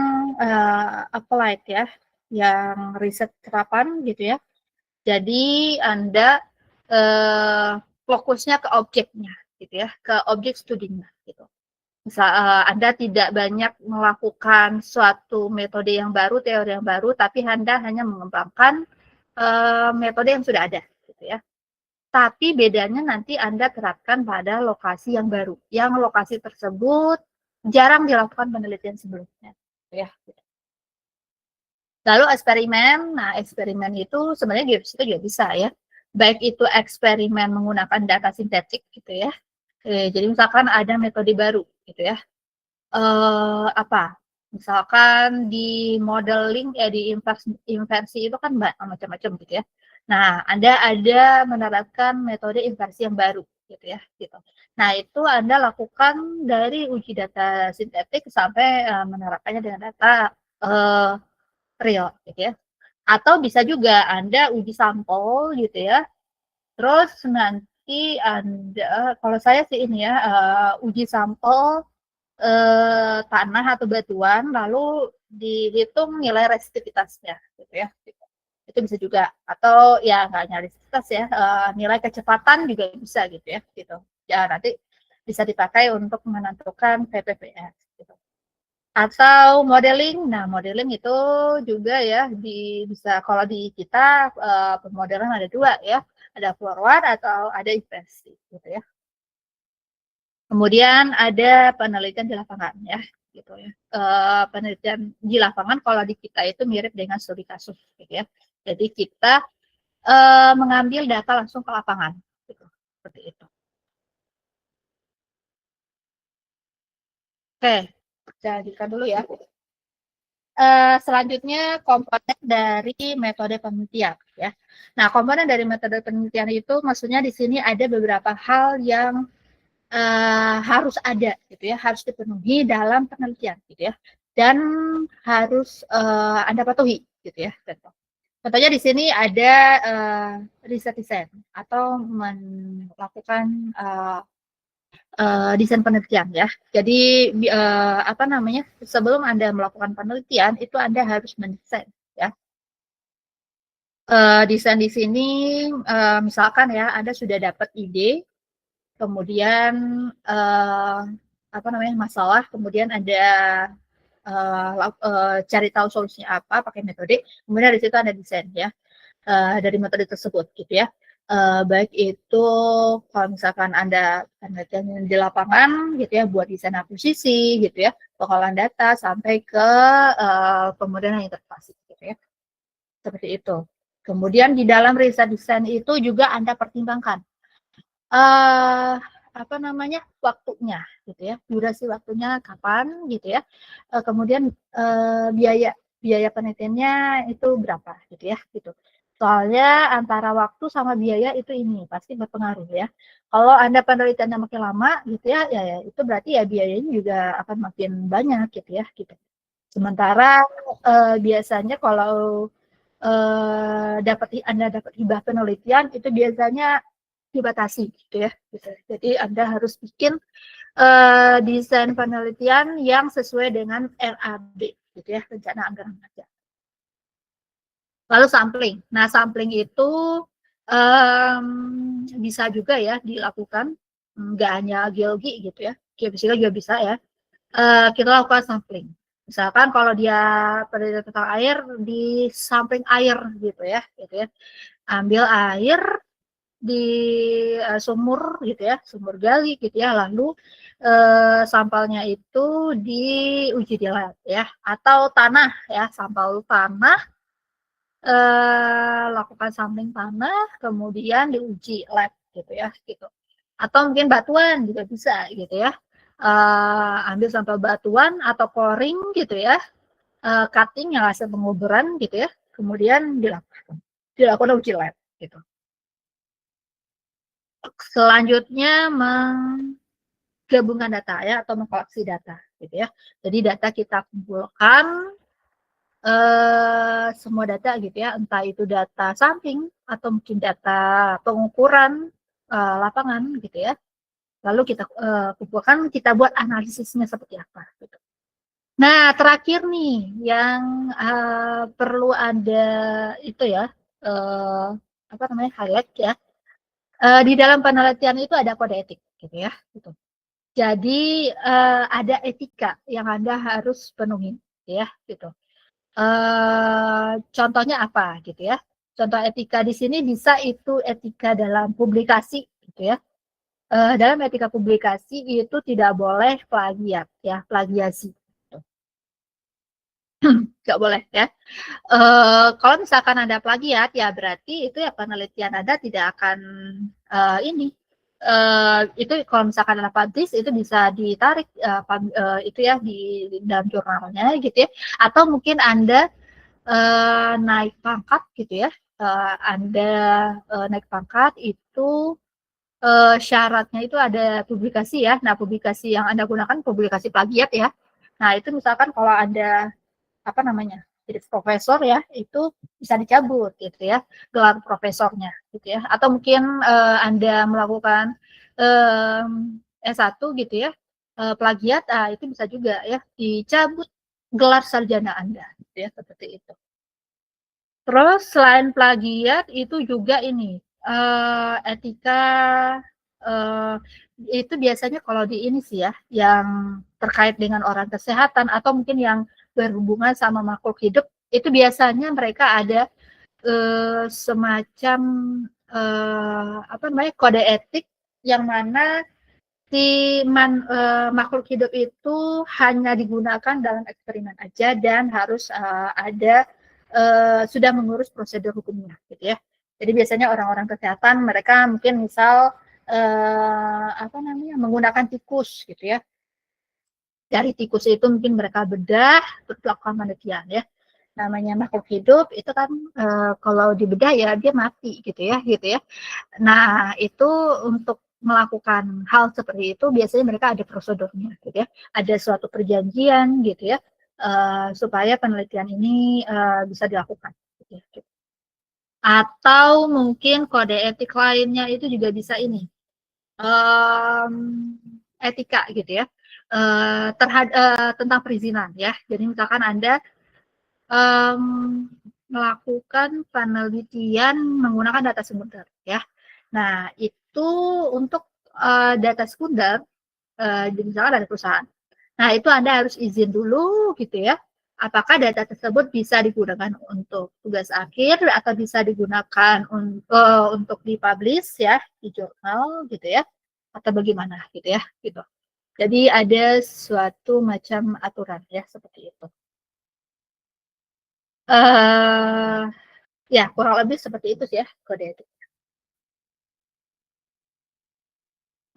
[SPEAKER 1] applied ya, yang riset terapan gitu ya. Jadi Anda fokusnya ke objeknya gitu ya, ke objek studinya gitu. Misal Anda tidak banyak melakukan suatu metode yang baru, teori yang baru, tapi Anda hanya mengembangkan metode yang sudah ada gitu ya. Tapi bedanya nanti Anda terapkan pada lokasi yang baru, yang lokasi tersebut jarang dilakukan penelitian sebelumnya ya. Lalu eksperimen, nah eksperimen itu sebenarnya geofisika juga bisa ya. Baik itu eksperimen menggunakan data sintetik gitu ya. Jadi misalkan ada metode baru gitu ya. Apa? Misalkan di modeling di inversi itu kan macam-macam gitu ya. Nah, Anda ada menerapkan metode inversi yang baru gitu ya, gitu. Nah, itu Anda lakukan dari uji data sintetik sampai menerapkannya dengan data real gitu ya. Atau bisa juga Anda uji sampel gitu ya. Terus nanti Anda, kalau saya sih ini ya, uji sampel tanah atau batuan, lalu dihitung nilai resistivitasnya gitu ya. Itu bisa juga. Atau ya nggak hanya resistivitas ya, nilai kecepatan juga bisa gitu ya. Gitu. Ya nanti bisa dipakai untuk menentukan PPPS. Gitu. Atau modeling. Nah, modeling itu juga ya bisa kalau di kita pemodelan ada dua ya, ada forward atau ada inversi gitu ya. Kemudian ada penelitian di lapangan ya, gitu ya. Penelitian di lapangan kalau di kita itu mirip dengan studi kasus gitu ya. Jadi kita mengambil data langsung ke lapangan gitu, seperti itu. Oke, jadikan dulu ya. Selanjutnya komponen dari metode penelitian ya. Nah, komponen dari metode penelitian itu maksudnya di sini ada beberapa hal yang harus ada gitu ya, harus dipenuhi dalam penelitian gitu ya, dan harus Anda patuhi gitu ya. Contohnya di sini ada riset desain atau melakukan desain penelitian ya. Jadi apa namanya, sebelum Anda melakukan penelitian itu Anda harus mendesain ya. Desain di sini misalkan ya Anda sudah dapat ide, kemudian apa namanya, masalah, kemudian Anda cari tahu solusinya apa pakai metode, kemudian dari situ Anda desain ya. Dari metode tersebut gitu ya. Baik itu kalau misalkan Anda penelitian di lapangan gitu ya, buat desain akuisisi gitu ya, pengolahan data sampai ke pemodelan interpretasi gitu ya. Seperti itu. Kemudian di dalam riset desain itu juga Anda pertimbangkan apa namanya, waktunya gitu ya, durasi waktunya kapan gitu ya. Kemudian biaya penelitiannya itu berapa gitu ya gitu. Soalnya antara waktu sama biaya itu ini pasti berpengaruh ya. Kalau Anda penelitiannya makin lama gitu ya, ya itu berarti ya biayanya juga akan makin banyak gitu ya gitu. Sementara biasanya kalau Anda dapat hibah penelitian itu biasanya dibatasi gitu ya. Gitu. Jadi Anda harus bikin desain penelitian yang sesuai dengan RAB gitu ya, rencana anggaran kerja. Lalu sampling. Nah, sampling itu bisa juga ya dilakukan, nggak hanya geologi gitu ya, geofisika juga bisa ya. Kita lakukan sampling. Misalkan kalau dia penelitian tentang air, di sampling air gitu ya, ambil air di sumur gitu ya, sumur gali gitu ya, lalu sampelnya itu diuji di lab ya, atau tanah ya, sampel tanah, lakukan sampling tanah, kemudian diuji lab gitu ya, gitu. Atau mungkin batuan juga bisa gitu ya, ambil sampel batuan atau coring gitu ya, cutting yang hasil penguburan gitu ya, kemudian dilakukan uji lab gitu. Selanjutnya menggabungkan data ya, atau mengkoleksi data gitu ya. Jadi data kita kumpulkan semua data gitu ya, entah itu data sampling atau mungkin data pengukuran lapangan gitu ya. Lalu kita kumpulkan, kita buat analisisnya seperti apa gitu. Nah, terakhir nih yang perlu ada itu ya, apa namanya, highlight ya. Di dalam penelitian itu ada kode etik gitu ya, gitu. Jadi ada etika yang Anda harus penuhi ya, gitu. Contohnya apa gitu ya. Contoh etika di sini bisa itu etika dalam publikasi gitu ya. Dalam etika publikasi itu tidak boleh plagiat ya, plagiasi. Nggak boleh ya. Kalau misalkan Anda plagiat ya berarti itu ya penelitian Anda tidak akan ini itu kalau misalkan adalah publish itu bisa ditarik itu ya di dalam jurnalnya gitu ya, atau mungkin Anda naik pangkat gitu ya, Anda naik pangkat itu syaratnya itu ada publikasi ya. Nah, publikasi yang Anda gunakan publikasi plagiat ya. Nah, itu misalkan kalau Anda apa namanya, jadi profesor ya, itu bisa dicabut gitu ya gelar profesornya gitu ya, atau mungkin Anda melakukan S1 gitu ya, plagiat, itu bisa juga ya dicabut gelar sarjana Anda gitu ya, seperti itu. Terus selain plagiat itu juga ini etika Itu biasanya kalau di ini sih ya, yang terkait dengan orang kesehatan atau mungkin yang berhubungan sama makhluk hidup, itu biasanya mereka ada semacam apa namanya kode etik yang mana si makhluk hidup itu hanya digunakan dalam eksperimen aja dan harus ada sudah mengurus prosedur hukumnya gitu ya. Jadi biasanya orang-orang kesehatan mereka mungkin misal apa namanya menggunakan tikus gitu ya. Dari tikus itu mungkin mereka bedah terus lakukan penelitian ya. Namanya makhluk hidup itu kan kalau dibedah ya dia mati gitu ya. Nah, itu untuk melakukan hal seperti itu biasanya mereka ada prosedurnya gitu ya. Ada suatu perjanjian gitu ya supaya penelitian ini bisa dilakukan gitu ya. Atau mungkin kode etik lainnya itu juga bisa ini etika gitu ya tentang perizinan ya. Jadi misalkan Anda melakukan penelitian menggunakan data sekunder ya. Nah, itu untuk data sekunder misalkan ada perusahaan. Nah, itu Anda harus izin dulu gitu ya. Apakah data tersebut bisa digunakan untuk tugas akhir atau bisa digunakan untuk dipublish ya di jurnal gitu ya atau bagaimana gitu ya gitu. Jadi ada suatu macam aturan ya seperti itu. Ya kurang lebih seperti itu sih ya kode etik.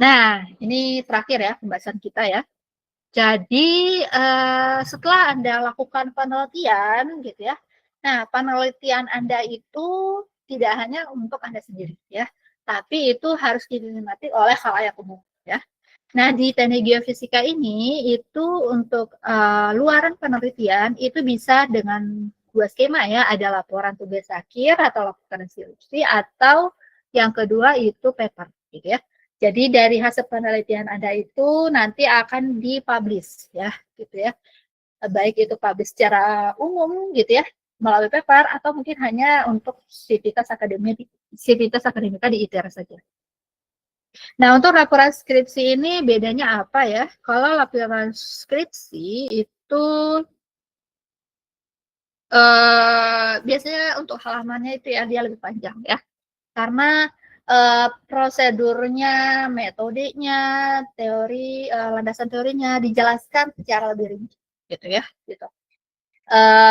[SPEAKER 1] Nah, ini terakhir ya pembahasan kita ya. Jadi setelah Anda lakukan penelitian gitu ya. Nah, penelitian Anda itu tidak hanya untuk Anda sendiri ya, tapi itu harus dinikmati oleh khalayak umum ya. Nah, di teknik geofisika ini itu untuk luaran penelitian itu bisa dengan dua skema ya, ada laporan tugas akhir atau laporan skripsi atau yang kedua itu paper gitu ya. Jadi dari hasil penelitian Anda itu nanti akan dipublish ya, gitu ya. Baik itu publish secara umum gitu ya, melalui paper atau mungkin hanya untuk sivitas akademika di ITERA saja. Nah, untuk laporan skripsi ini bedanya apa ya? Kalau laporan skripsi itu biasanya untuk halamannya itu ya dia lebih panjang ya. Karena prosedurnya, metodenya, teori, landasan teorinya dijelaskan secara lebih rinci gitu ya, gitu.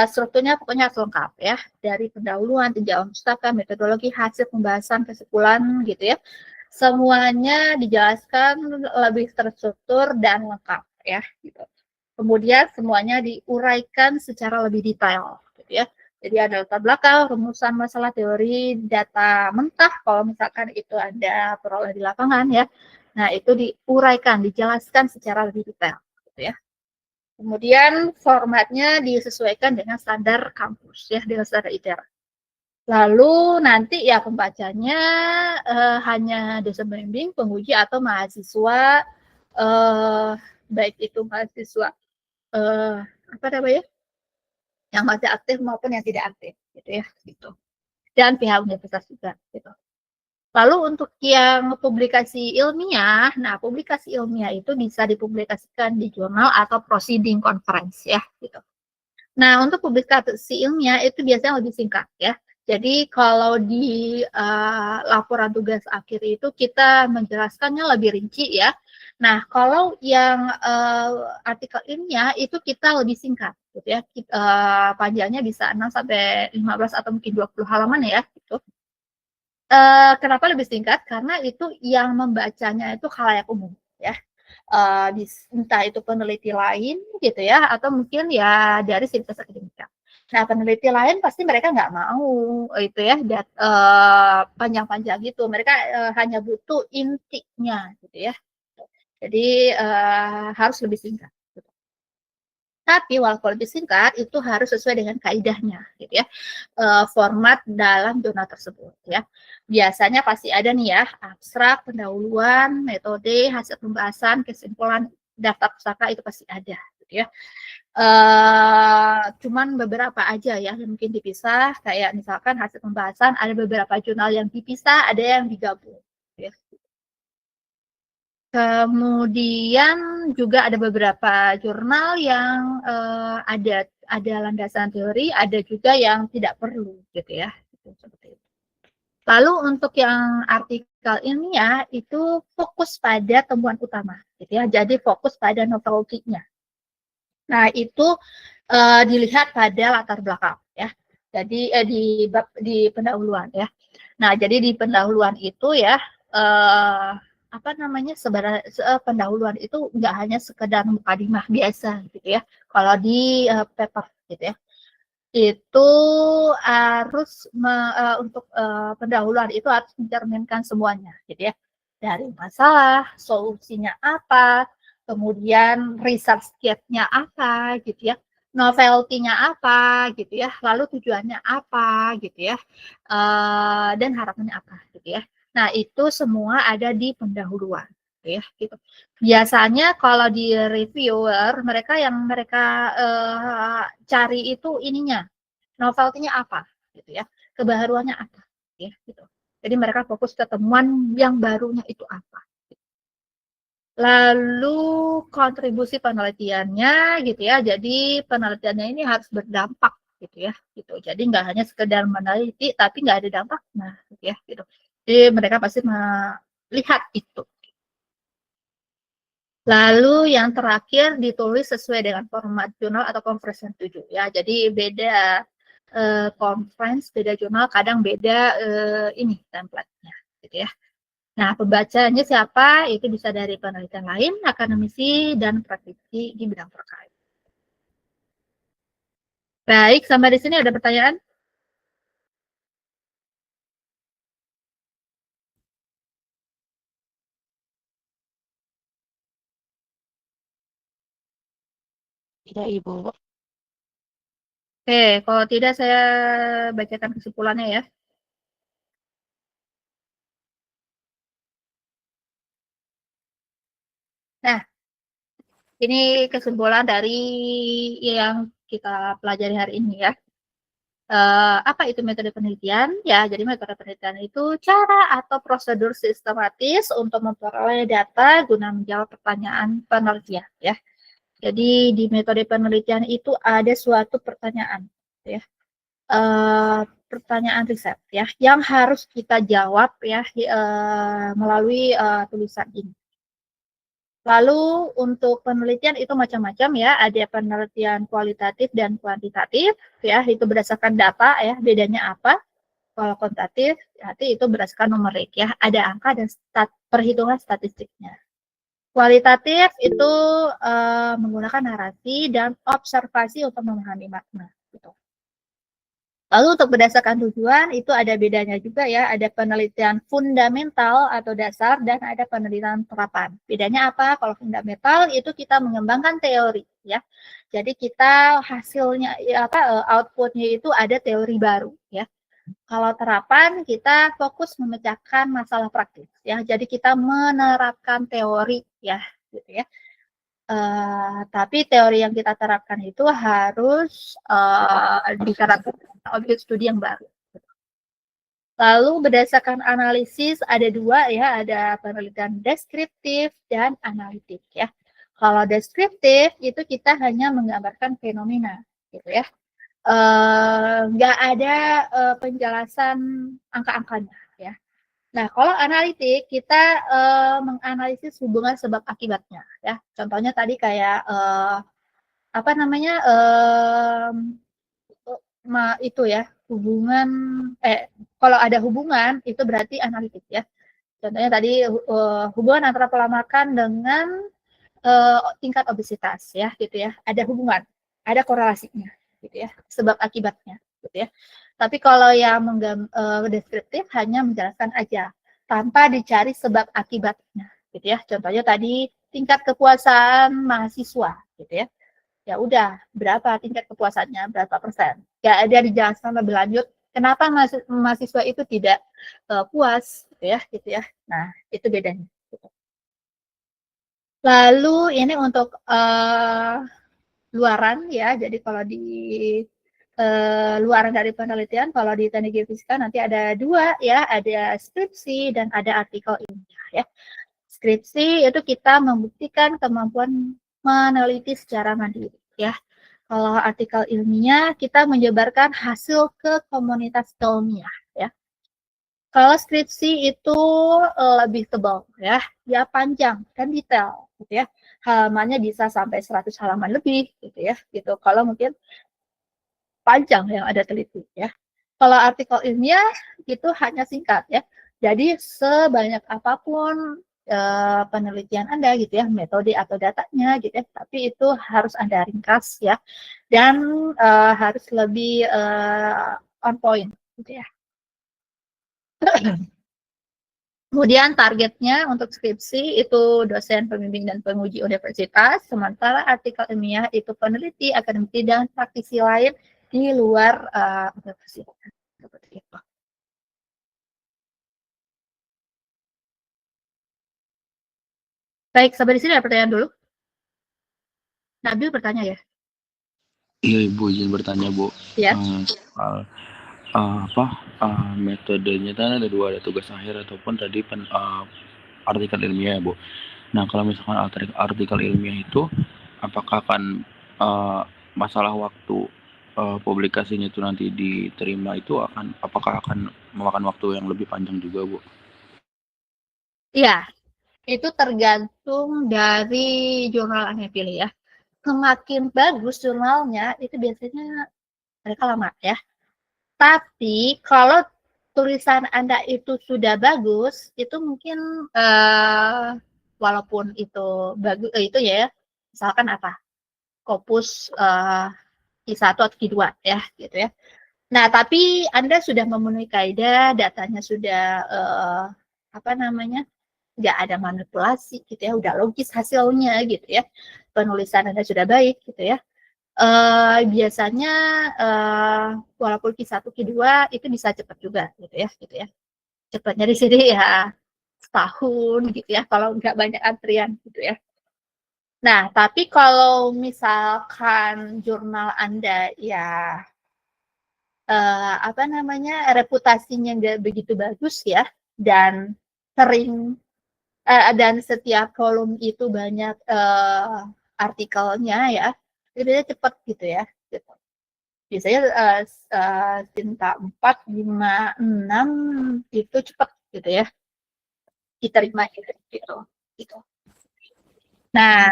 [SPEAKER 1] Strukturnya pokoknya harus lengkap ya, dari pendahuluan, tinjauan pustaka, metodologi, hasil pembahasan, kesimpulan gitu ya. Semuanya dijelaskan lebih terstruktur dan lengkap ya, gitu. Kemudian semuanya diuraikan secara lebih detail gitu ya. Jadi ada latar belakang, rumusan masalah teori, data mentah kalau misalkan itu ada peroleh di lapangan ya. Nah, itu diuraikan, dijelaskan secara lebih detail gitu ya. Kemudian formatnya disesuaikan dengan standar kampus ya, dengan standar ITERA. Lalu nanti ya pembacanya hanya dosen pembimbing, penguji atau mahasiswa baik itu mahasiswa apa namanya? Yang masih aktif maupun yang tidak aktif gitu ya gitu. Dan pihak universitas juga gitu. Lalu untuk yang publikasi ilmiah, nah publikasi ilmiah itu bisa dipublikasikan di jurnal atau proceeding conference ya gitu. Nah, untuk publikasi ilmiah itu biasanya lebih singkat ya. Jadi kalau di laporan tugas akhir itu kita menjelaskannya lebih rinci ya. Nah, kalau yang artikel ilmiah itu kita lebih singkat gitu ya. Panjangnya bisa 6 sampai 15 atau mungkin 20 halaman ya gitu. Kenapa lebih singkat? Karena itu yang membacanya itu khalayak umum ya. Entah itu peneliti lain gitu ya, atau mungkin ya dari sivitas akademika. Nah, peneliti lain pasti mereka nggak mau itu ya panjang-panjang gitu. Mereka hanya butuh intinya gitu ya. Jadi harus lebih singkat. Tapi walaupun lebih singkat, itu harus sesuai dengan kaidahnya, gitu ya. Format dalam jurnal tersebut, ya. Biasanya pasti ada nih ya, abstrak, pendahuluan, metode, hasil pembahasan, kesimpulan, daftar pustaka itu pasti ada, gitu ya. Cuman beberapa aja ya yang mungkin dipisah, kayak misalkan hasil pembahasan ada beberapa jurnal yang dipisah, ada yang digabung, gitu ya. Kemudian juga ada beberapa jurnal yang ada landasan teori, ada juga yang tidak perlu gitu ya. Seperti itu. Lalu untuk yang artikel ini ya itu fokus pada temuan utama gitu ya. Jadi fokus pada novelty-nya. Nah, itu dilihat pada latar belakang ya. Jadi di pendahuluan ya. Nah, jadi di pendahuluan itu ya apa namanya pendahuluan itu nggak hanya sekedar mukadimah biasa gitu ya. Kalau di paper gitu ya. Itu harus untuk pendahuluan itu harus mencerminkan semuanya gitu ya. Dari masalah, solusinya apa, kemudian research gap-nya apa gitu ya. Novelty-nya apa gitu ya, lalu tujuannya apa gitu ya, dan harapannya apa gitu ya. Nah, itu semua ada di pendahuluan ya gitu. Biasanya kalau di reviewer mereka cari itu ininya, novelty-nya apa gitu ya, kebaharuannya apa ya gitu. Jadi mereka fokus ke temuan yang barunya itu apa. Lalu kontribusi penelitiannya gitu ya. Jadi penelitiannya ini harus berdampak gitu ya. Gitu. Jadi nggak hanya sekedar meneliti tapi nggak ada dampak. Nah, gitu ya gitu. Jadi mereka pasti melihat itu. Lalu yang terakhir ditulis sesuai dengan format jurnal atau conference yang tuju ya. Jadi beda conference, beda jurnal, kadang beda ini template-nya gitu ya. Nah, pembacanya siapa? Itu bisa dari penelitian lain, akademisi, dan praktisi di bidang terkait. Baik, sampai di sini ada pertanyaan?
[SPEAKER 2] Tidak, Ibu.
[SPEAKER 1] Oke, kalau tidak saya bacakan kesimpulannya ya. Nah, ini kesimpulan dari yang kita pelajari hari ini ya. Apa itu metode penelitian? Ya, jadi metode penelitian itu cara atau prosedur sistematis untuk memperoleh data guna menjawab pertanyaan penelitian ya. Jadi di metode penelitian itu ada suatu pertanyaan ya. Pertanyaan riset ya yang harus kita jawab ya melalui tulisan ini. Lalu untuk penelitian itu macam-macam ya, ada penelitian kualitatif dan kuantitatif ya, itu berdasarkan data ya, bedanya apa? Kalau kuantitatif berarti itu berdasarkan numerik ya, ada angka dan perhitungan statistiknya. Kualitatif itu menggunakan narasi dan observasi untuk memahami makna. Gitu. Lalu untuk berdasarkan tujuan itu ada bedanya juga ya, ada penelitian fundamental atau dasar dan ada penelitian terapan. Bedanya apa? Kalau fundamental itu kita mengembangkan teori ya. Jadi kita hasilnya ya, outputnya itu ada teori baru ya. Kalau terapan kita fokus memecahkan masalah praktis ya. Jadi kita menerapkan teori ya, gitu ya. Tapi teori yang kita terapkan itu harus diterapkan objek studi yang baru. Lalu berdasarkan analisis ada dua ya, ada penelitian deskriptif dan analitik ya. Kalau deskriptif itu kita hanya menggambarkan fenomena gitu ya. Nggak ada penjelasan angka-angkanya ya. Nah, kalau analitik kita menganalisis hubungan sebab akibatnya ya. Contohnya tadi kayak apa namanya itu ya hubungan kalau ada hubungan itu berarti analitik ya. Contohnya tadi hubungan antara pola makan dengan tingkat obesitas ya gitu ya. Ada hubungan, ada korelasinya gitu ya, sebab akibatnya gitu ya. Tapi kalau yang deskriptif hanya menjelaskan aja tanpa dicari sebab akibatnya gitu ya. Contohnya tadi tingkat kepuasan mahasiswa gitu ya. Ya udah berapa tingkat kepuasannya, berapa persen. Ya ada dijelaskan lebih lanjut kenapa mahasiswa itu tidak puas gitu ya. Nah, itu bedanya. Lalu ini untuk luaran ya. Jadi kalau di luaran dari penelitian, kalau di teknik geofisika nanti ada dua ya, ada skripsi dan ada artikel ilmiah ya. skripsi itu kita membuktikan kemampuan meneliti secara mandiri ya. Kalau artikel ilmiah kita menyebarkan hasil ke komunitas ilmiah ya. Kalau skripsi itu lebih tebal ya, dia panjang dan detail gitu ya. Halamannya bisa sampai 100 halaman lebih gitu ya. Gitu. Kalau mungkin panjang yang ada teliti ya. Kalau artikel ilmiah itu hanya singkat ya. Jadi sebanyak apapun penelitian Anda gitu ya, metode atau datanya gitu ya, tapi itu harus Anda ringkas ya dan harus lebih on point gitu ya. Kemudian targetnya untuk skripsi itu dosen, pembimbing, dan penguji universitas, sementara artikel ilmiah itu peneliti, akademisi, dan praktisi lain di luar universitas. Seperti itu. Baik, sampai di sini ada pertanyaan dulu. Nabil bertanya ya?
[SPEAKER 4] Iya Ibu, izin bertanya Bu.
[SPEAKER 1] Ya.
[SPEAKER 4] Soal metodenya kan ada dua, ada tugas akhir ataupun tadi artikel ilmiah ya Bu. Nah kalau misalkan artikel ilmiah itu apakah akan masalah waktu publikasinya itu nanti diterima itu apakah akan memakan waktu yang lebih panjang juga Bu?
[SPEAKER 1] Iya, itu tergantung dari jurnal yang pilih ya. Semakin bagus jurnalnya itu biasanya mereka lama ya. Tapi kalau tulisan Anda itu sudah bagus, itu mungkin walaupun itu bagus itu ya, misalkan apa? Scopus Q1 atau Q2 ya, gitu ya. Nah, tapi Anda sudah memenuhi kaidah, datanya sudah apa namanya? Nggak ada manipulasi gitu ya, udah logis hasilnya gitu ya. Penulisan Anda sudah baik gitu ya. Biasanya walaupun Q1, Q2 itu bisa cepat juga gitu ya. Cepatnya di sini ya setahun gitu ya, kalau nggak banyak antrian gitu ya. Nah, tapi kalau misalkan jurnal Anda ya apa namanya reputasinya nggak begitu bagus ya, dan sering dan setiap kolom itu banyak artikelnya ya, itu biasanya cepat gitu ya. Gitu. Biasanya tinta 4, 5, 6 itu cepat gitu ya diterima gitu. Gitu. Nah,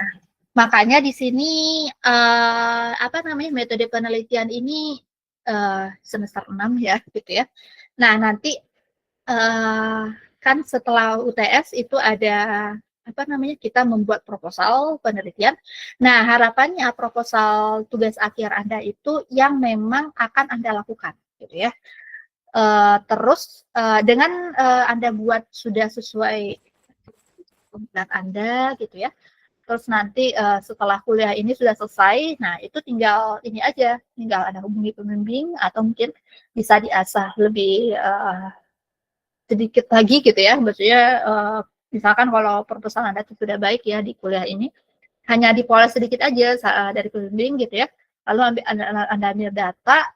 [SPEAKER 1] makanya di sini apa namanya metode penelitian ini semester 6 ya gitu ya. Nah, nanti kan setelah UTS itu ada apa namanya kita membuat proposal penelitian. Nah, harapannya proposal tugas akhir Anda itu yang memang akan Anda lakukan gitu ya. Terus dengan Anda buat sudah sesuai minat Anda gitu ya. Terus nanti setelah kuliah ini sudah selesai, nah itu tinggal ini aja, tinggal Anda hubungi pembimbing atau mungkin bisa diasah lebih sedikit lagi gitu ya. Maksudnya misalkan kalau proposal Anda itu sudah baik ya di kuliah ini, hanya dipoles sedikit aja dari pembimbing gitu ya. Lalu Anda ambil data,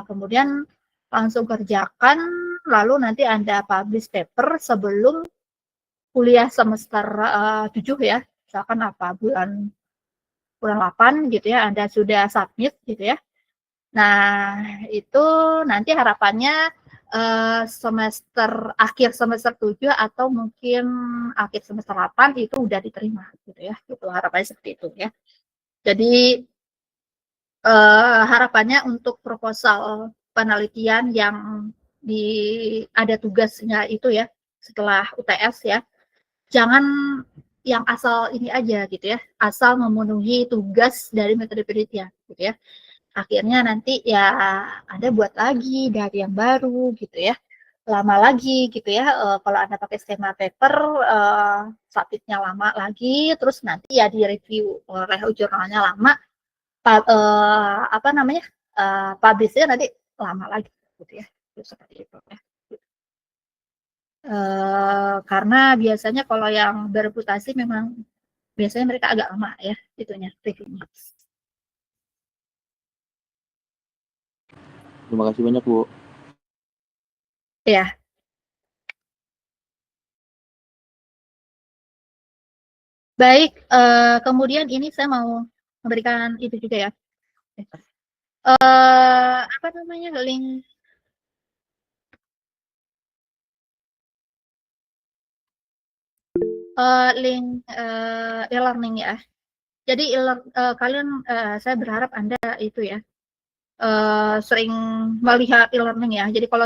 [SPEAKER 1] kemudian langsung kerjakan, lalu nanti Anda publish paper sebelum kuliah semester 7 ya. Misalkan apa bulan 8 gitu ya, Anda sudah submit gitu ya. Nah, itu nanti harapannya akhir semester 7 atau mungkin akhir semester 8 itu udah diterima gitu ya. Itu harapannya seperti itu ya. Jadi harapannya untuk proposal penelitian yang ada tugasnya itu ya setelah UTS ya. Jangan yang asal ini aja gitu ya, asal memenuhi tugas dari metode penelitian gitu ya. Akhirnya nanti ya Anda buat lagi dari yang baru gitu ya, lama lagi gitu ya. Kalau Anda pakai skema paper, submitnya lama lagi, terus nanti ya direview oleh jurnalnya lama, apa namanya, publish-nya nanti lama lagi gitu ya, seperti itu ya. Karena biasanya kalau yang bereputasi memang biasanya mereka agak lama ya itunya reviewnya.
[SPEAKER 4] Terima kasih banyak Bu.
[SPEAKER 1] Ya. Baik, kemudian ini saya mau memberikan itu juga ya. Apa namanya, link e-learning ya. Jadi kalian, saya berharap Anda itu ya, sering melihat e-learning ya. Jadi kalau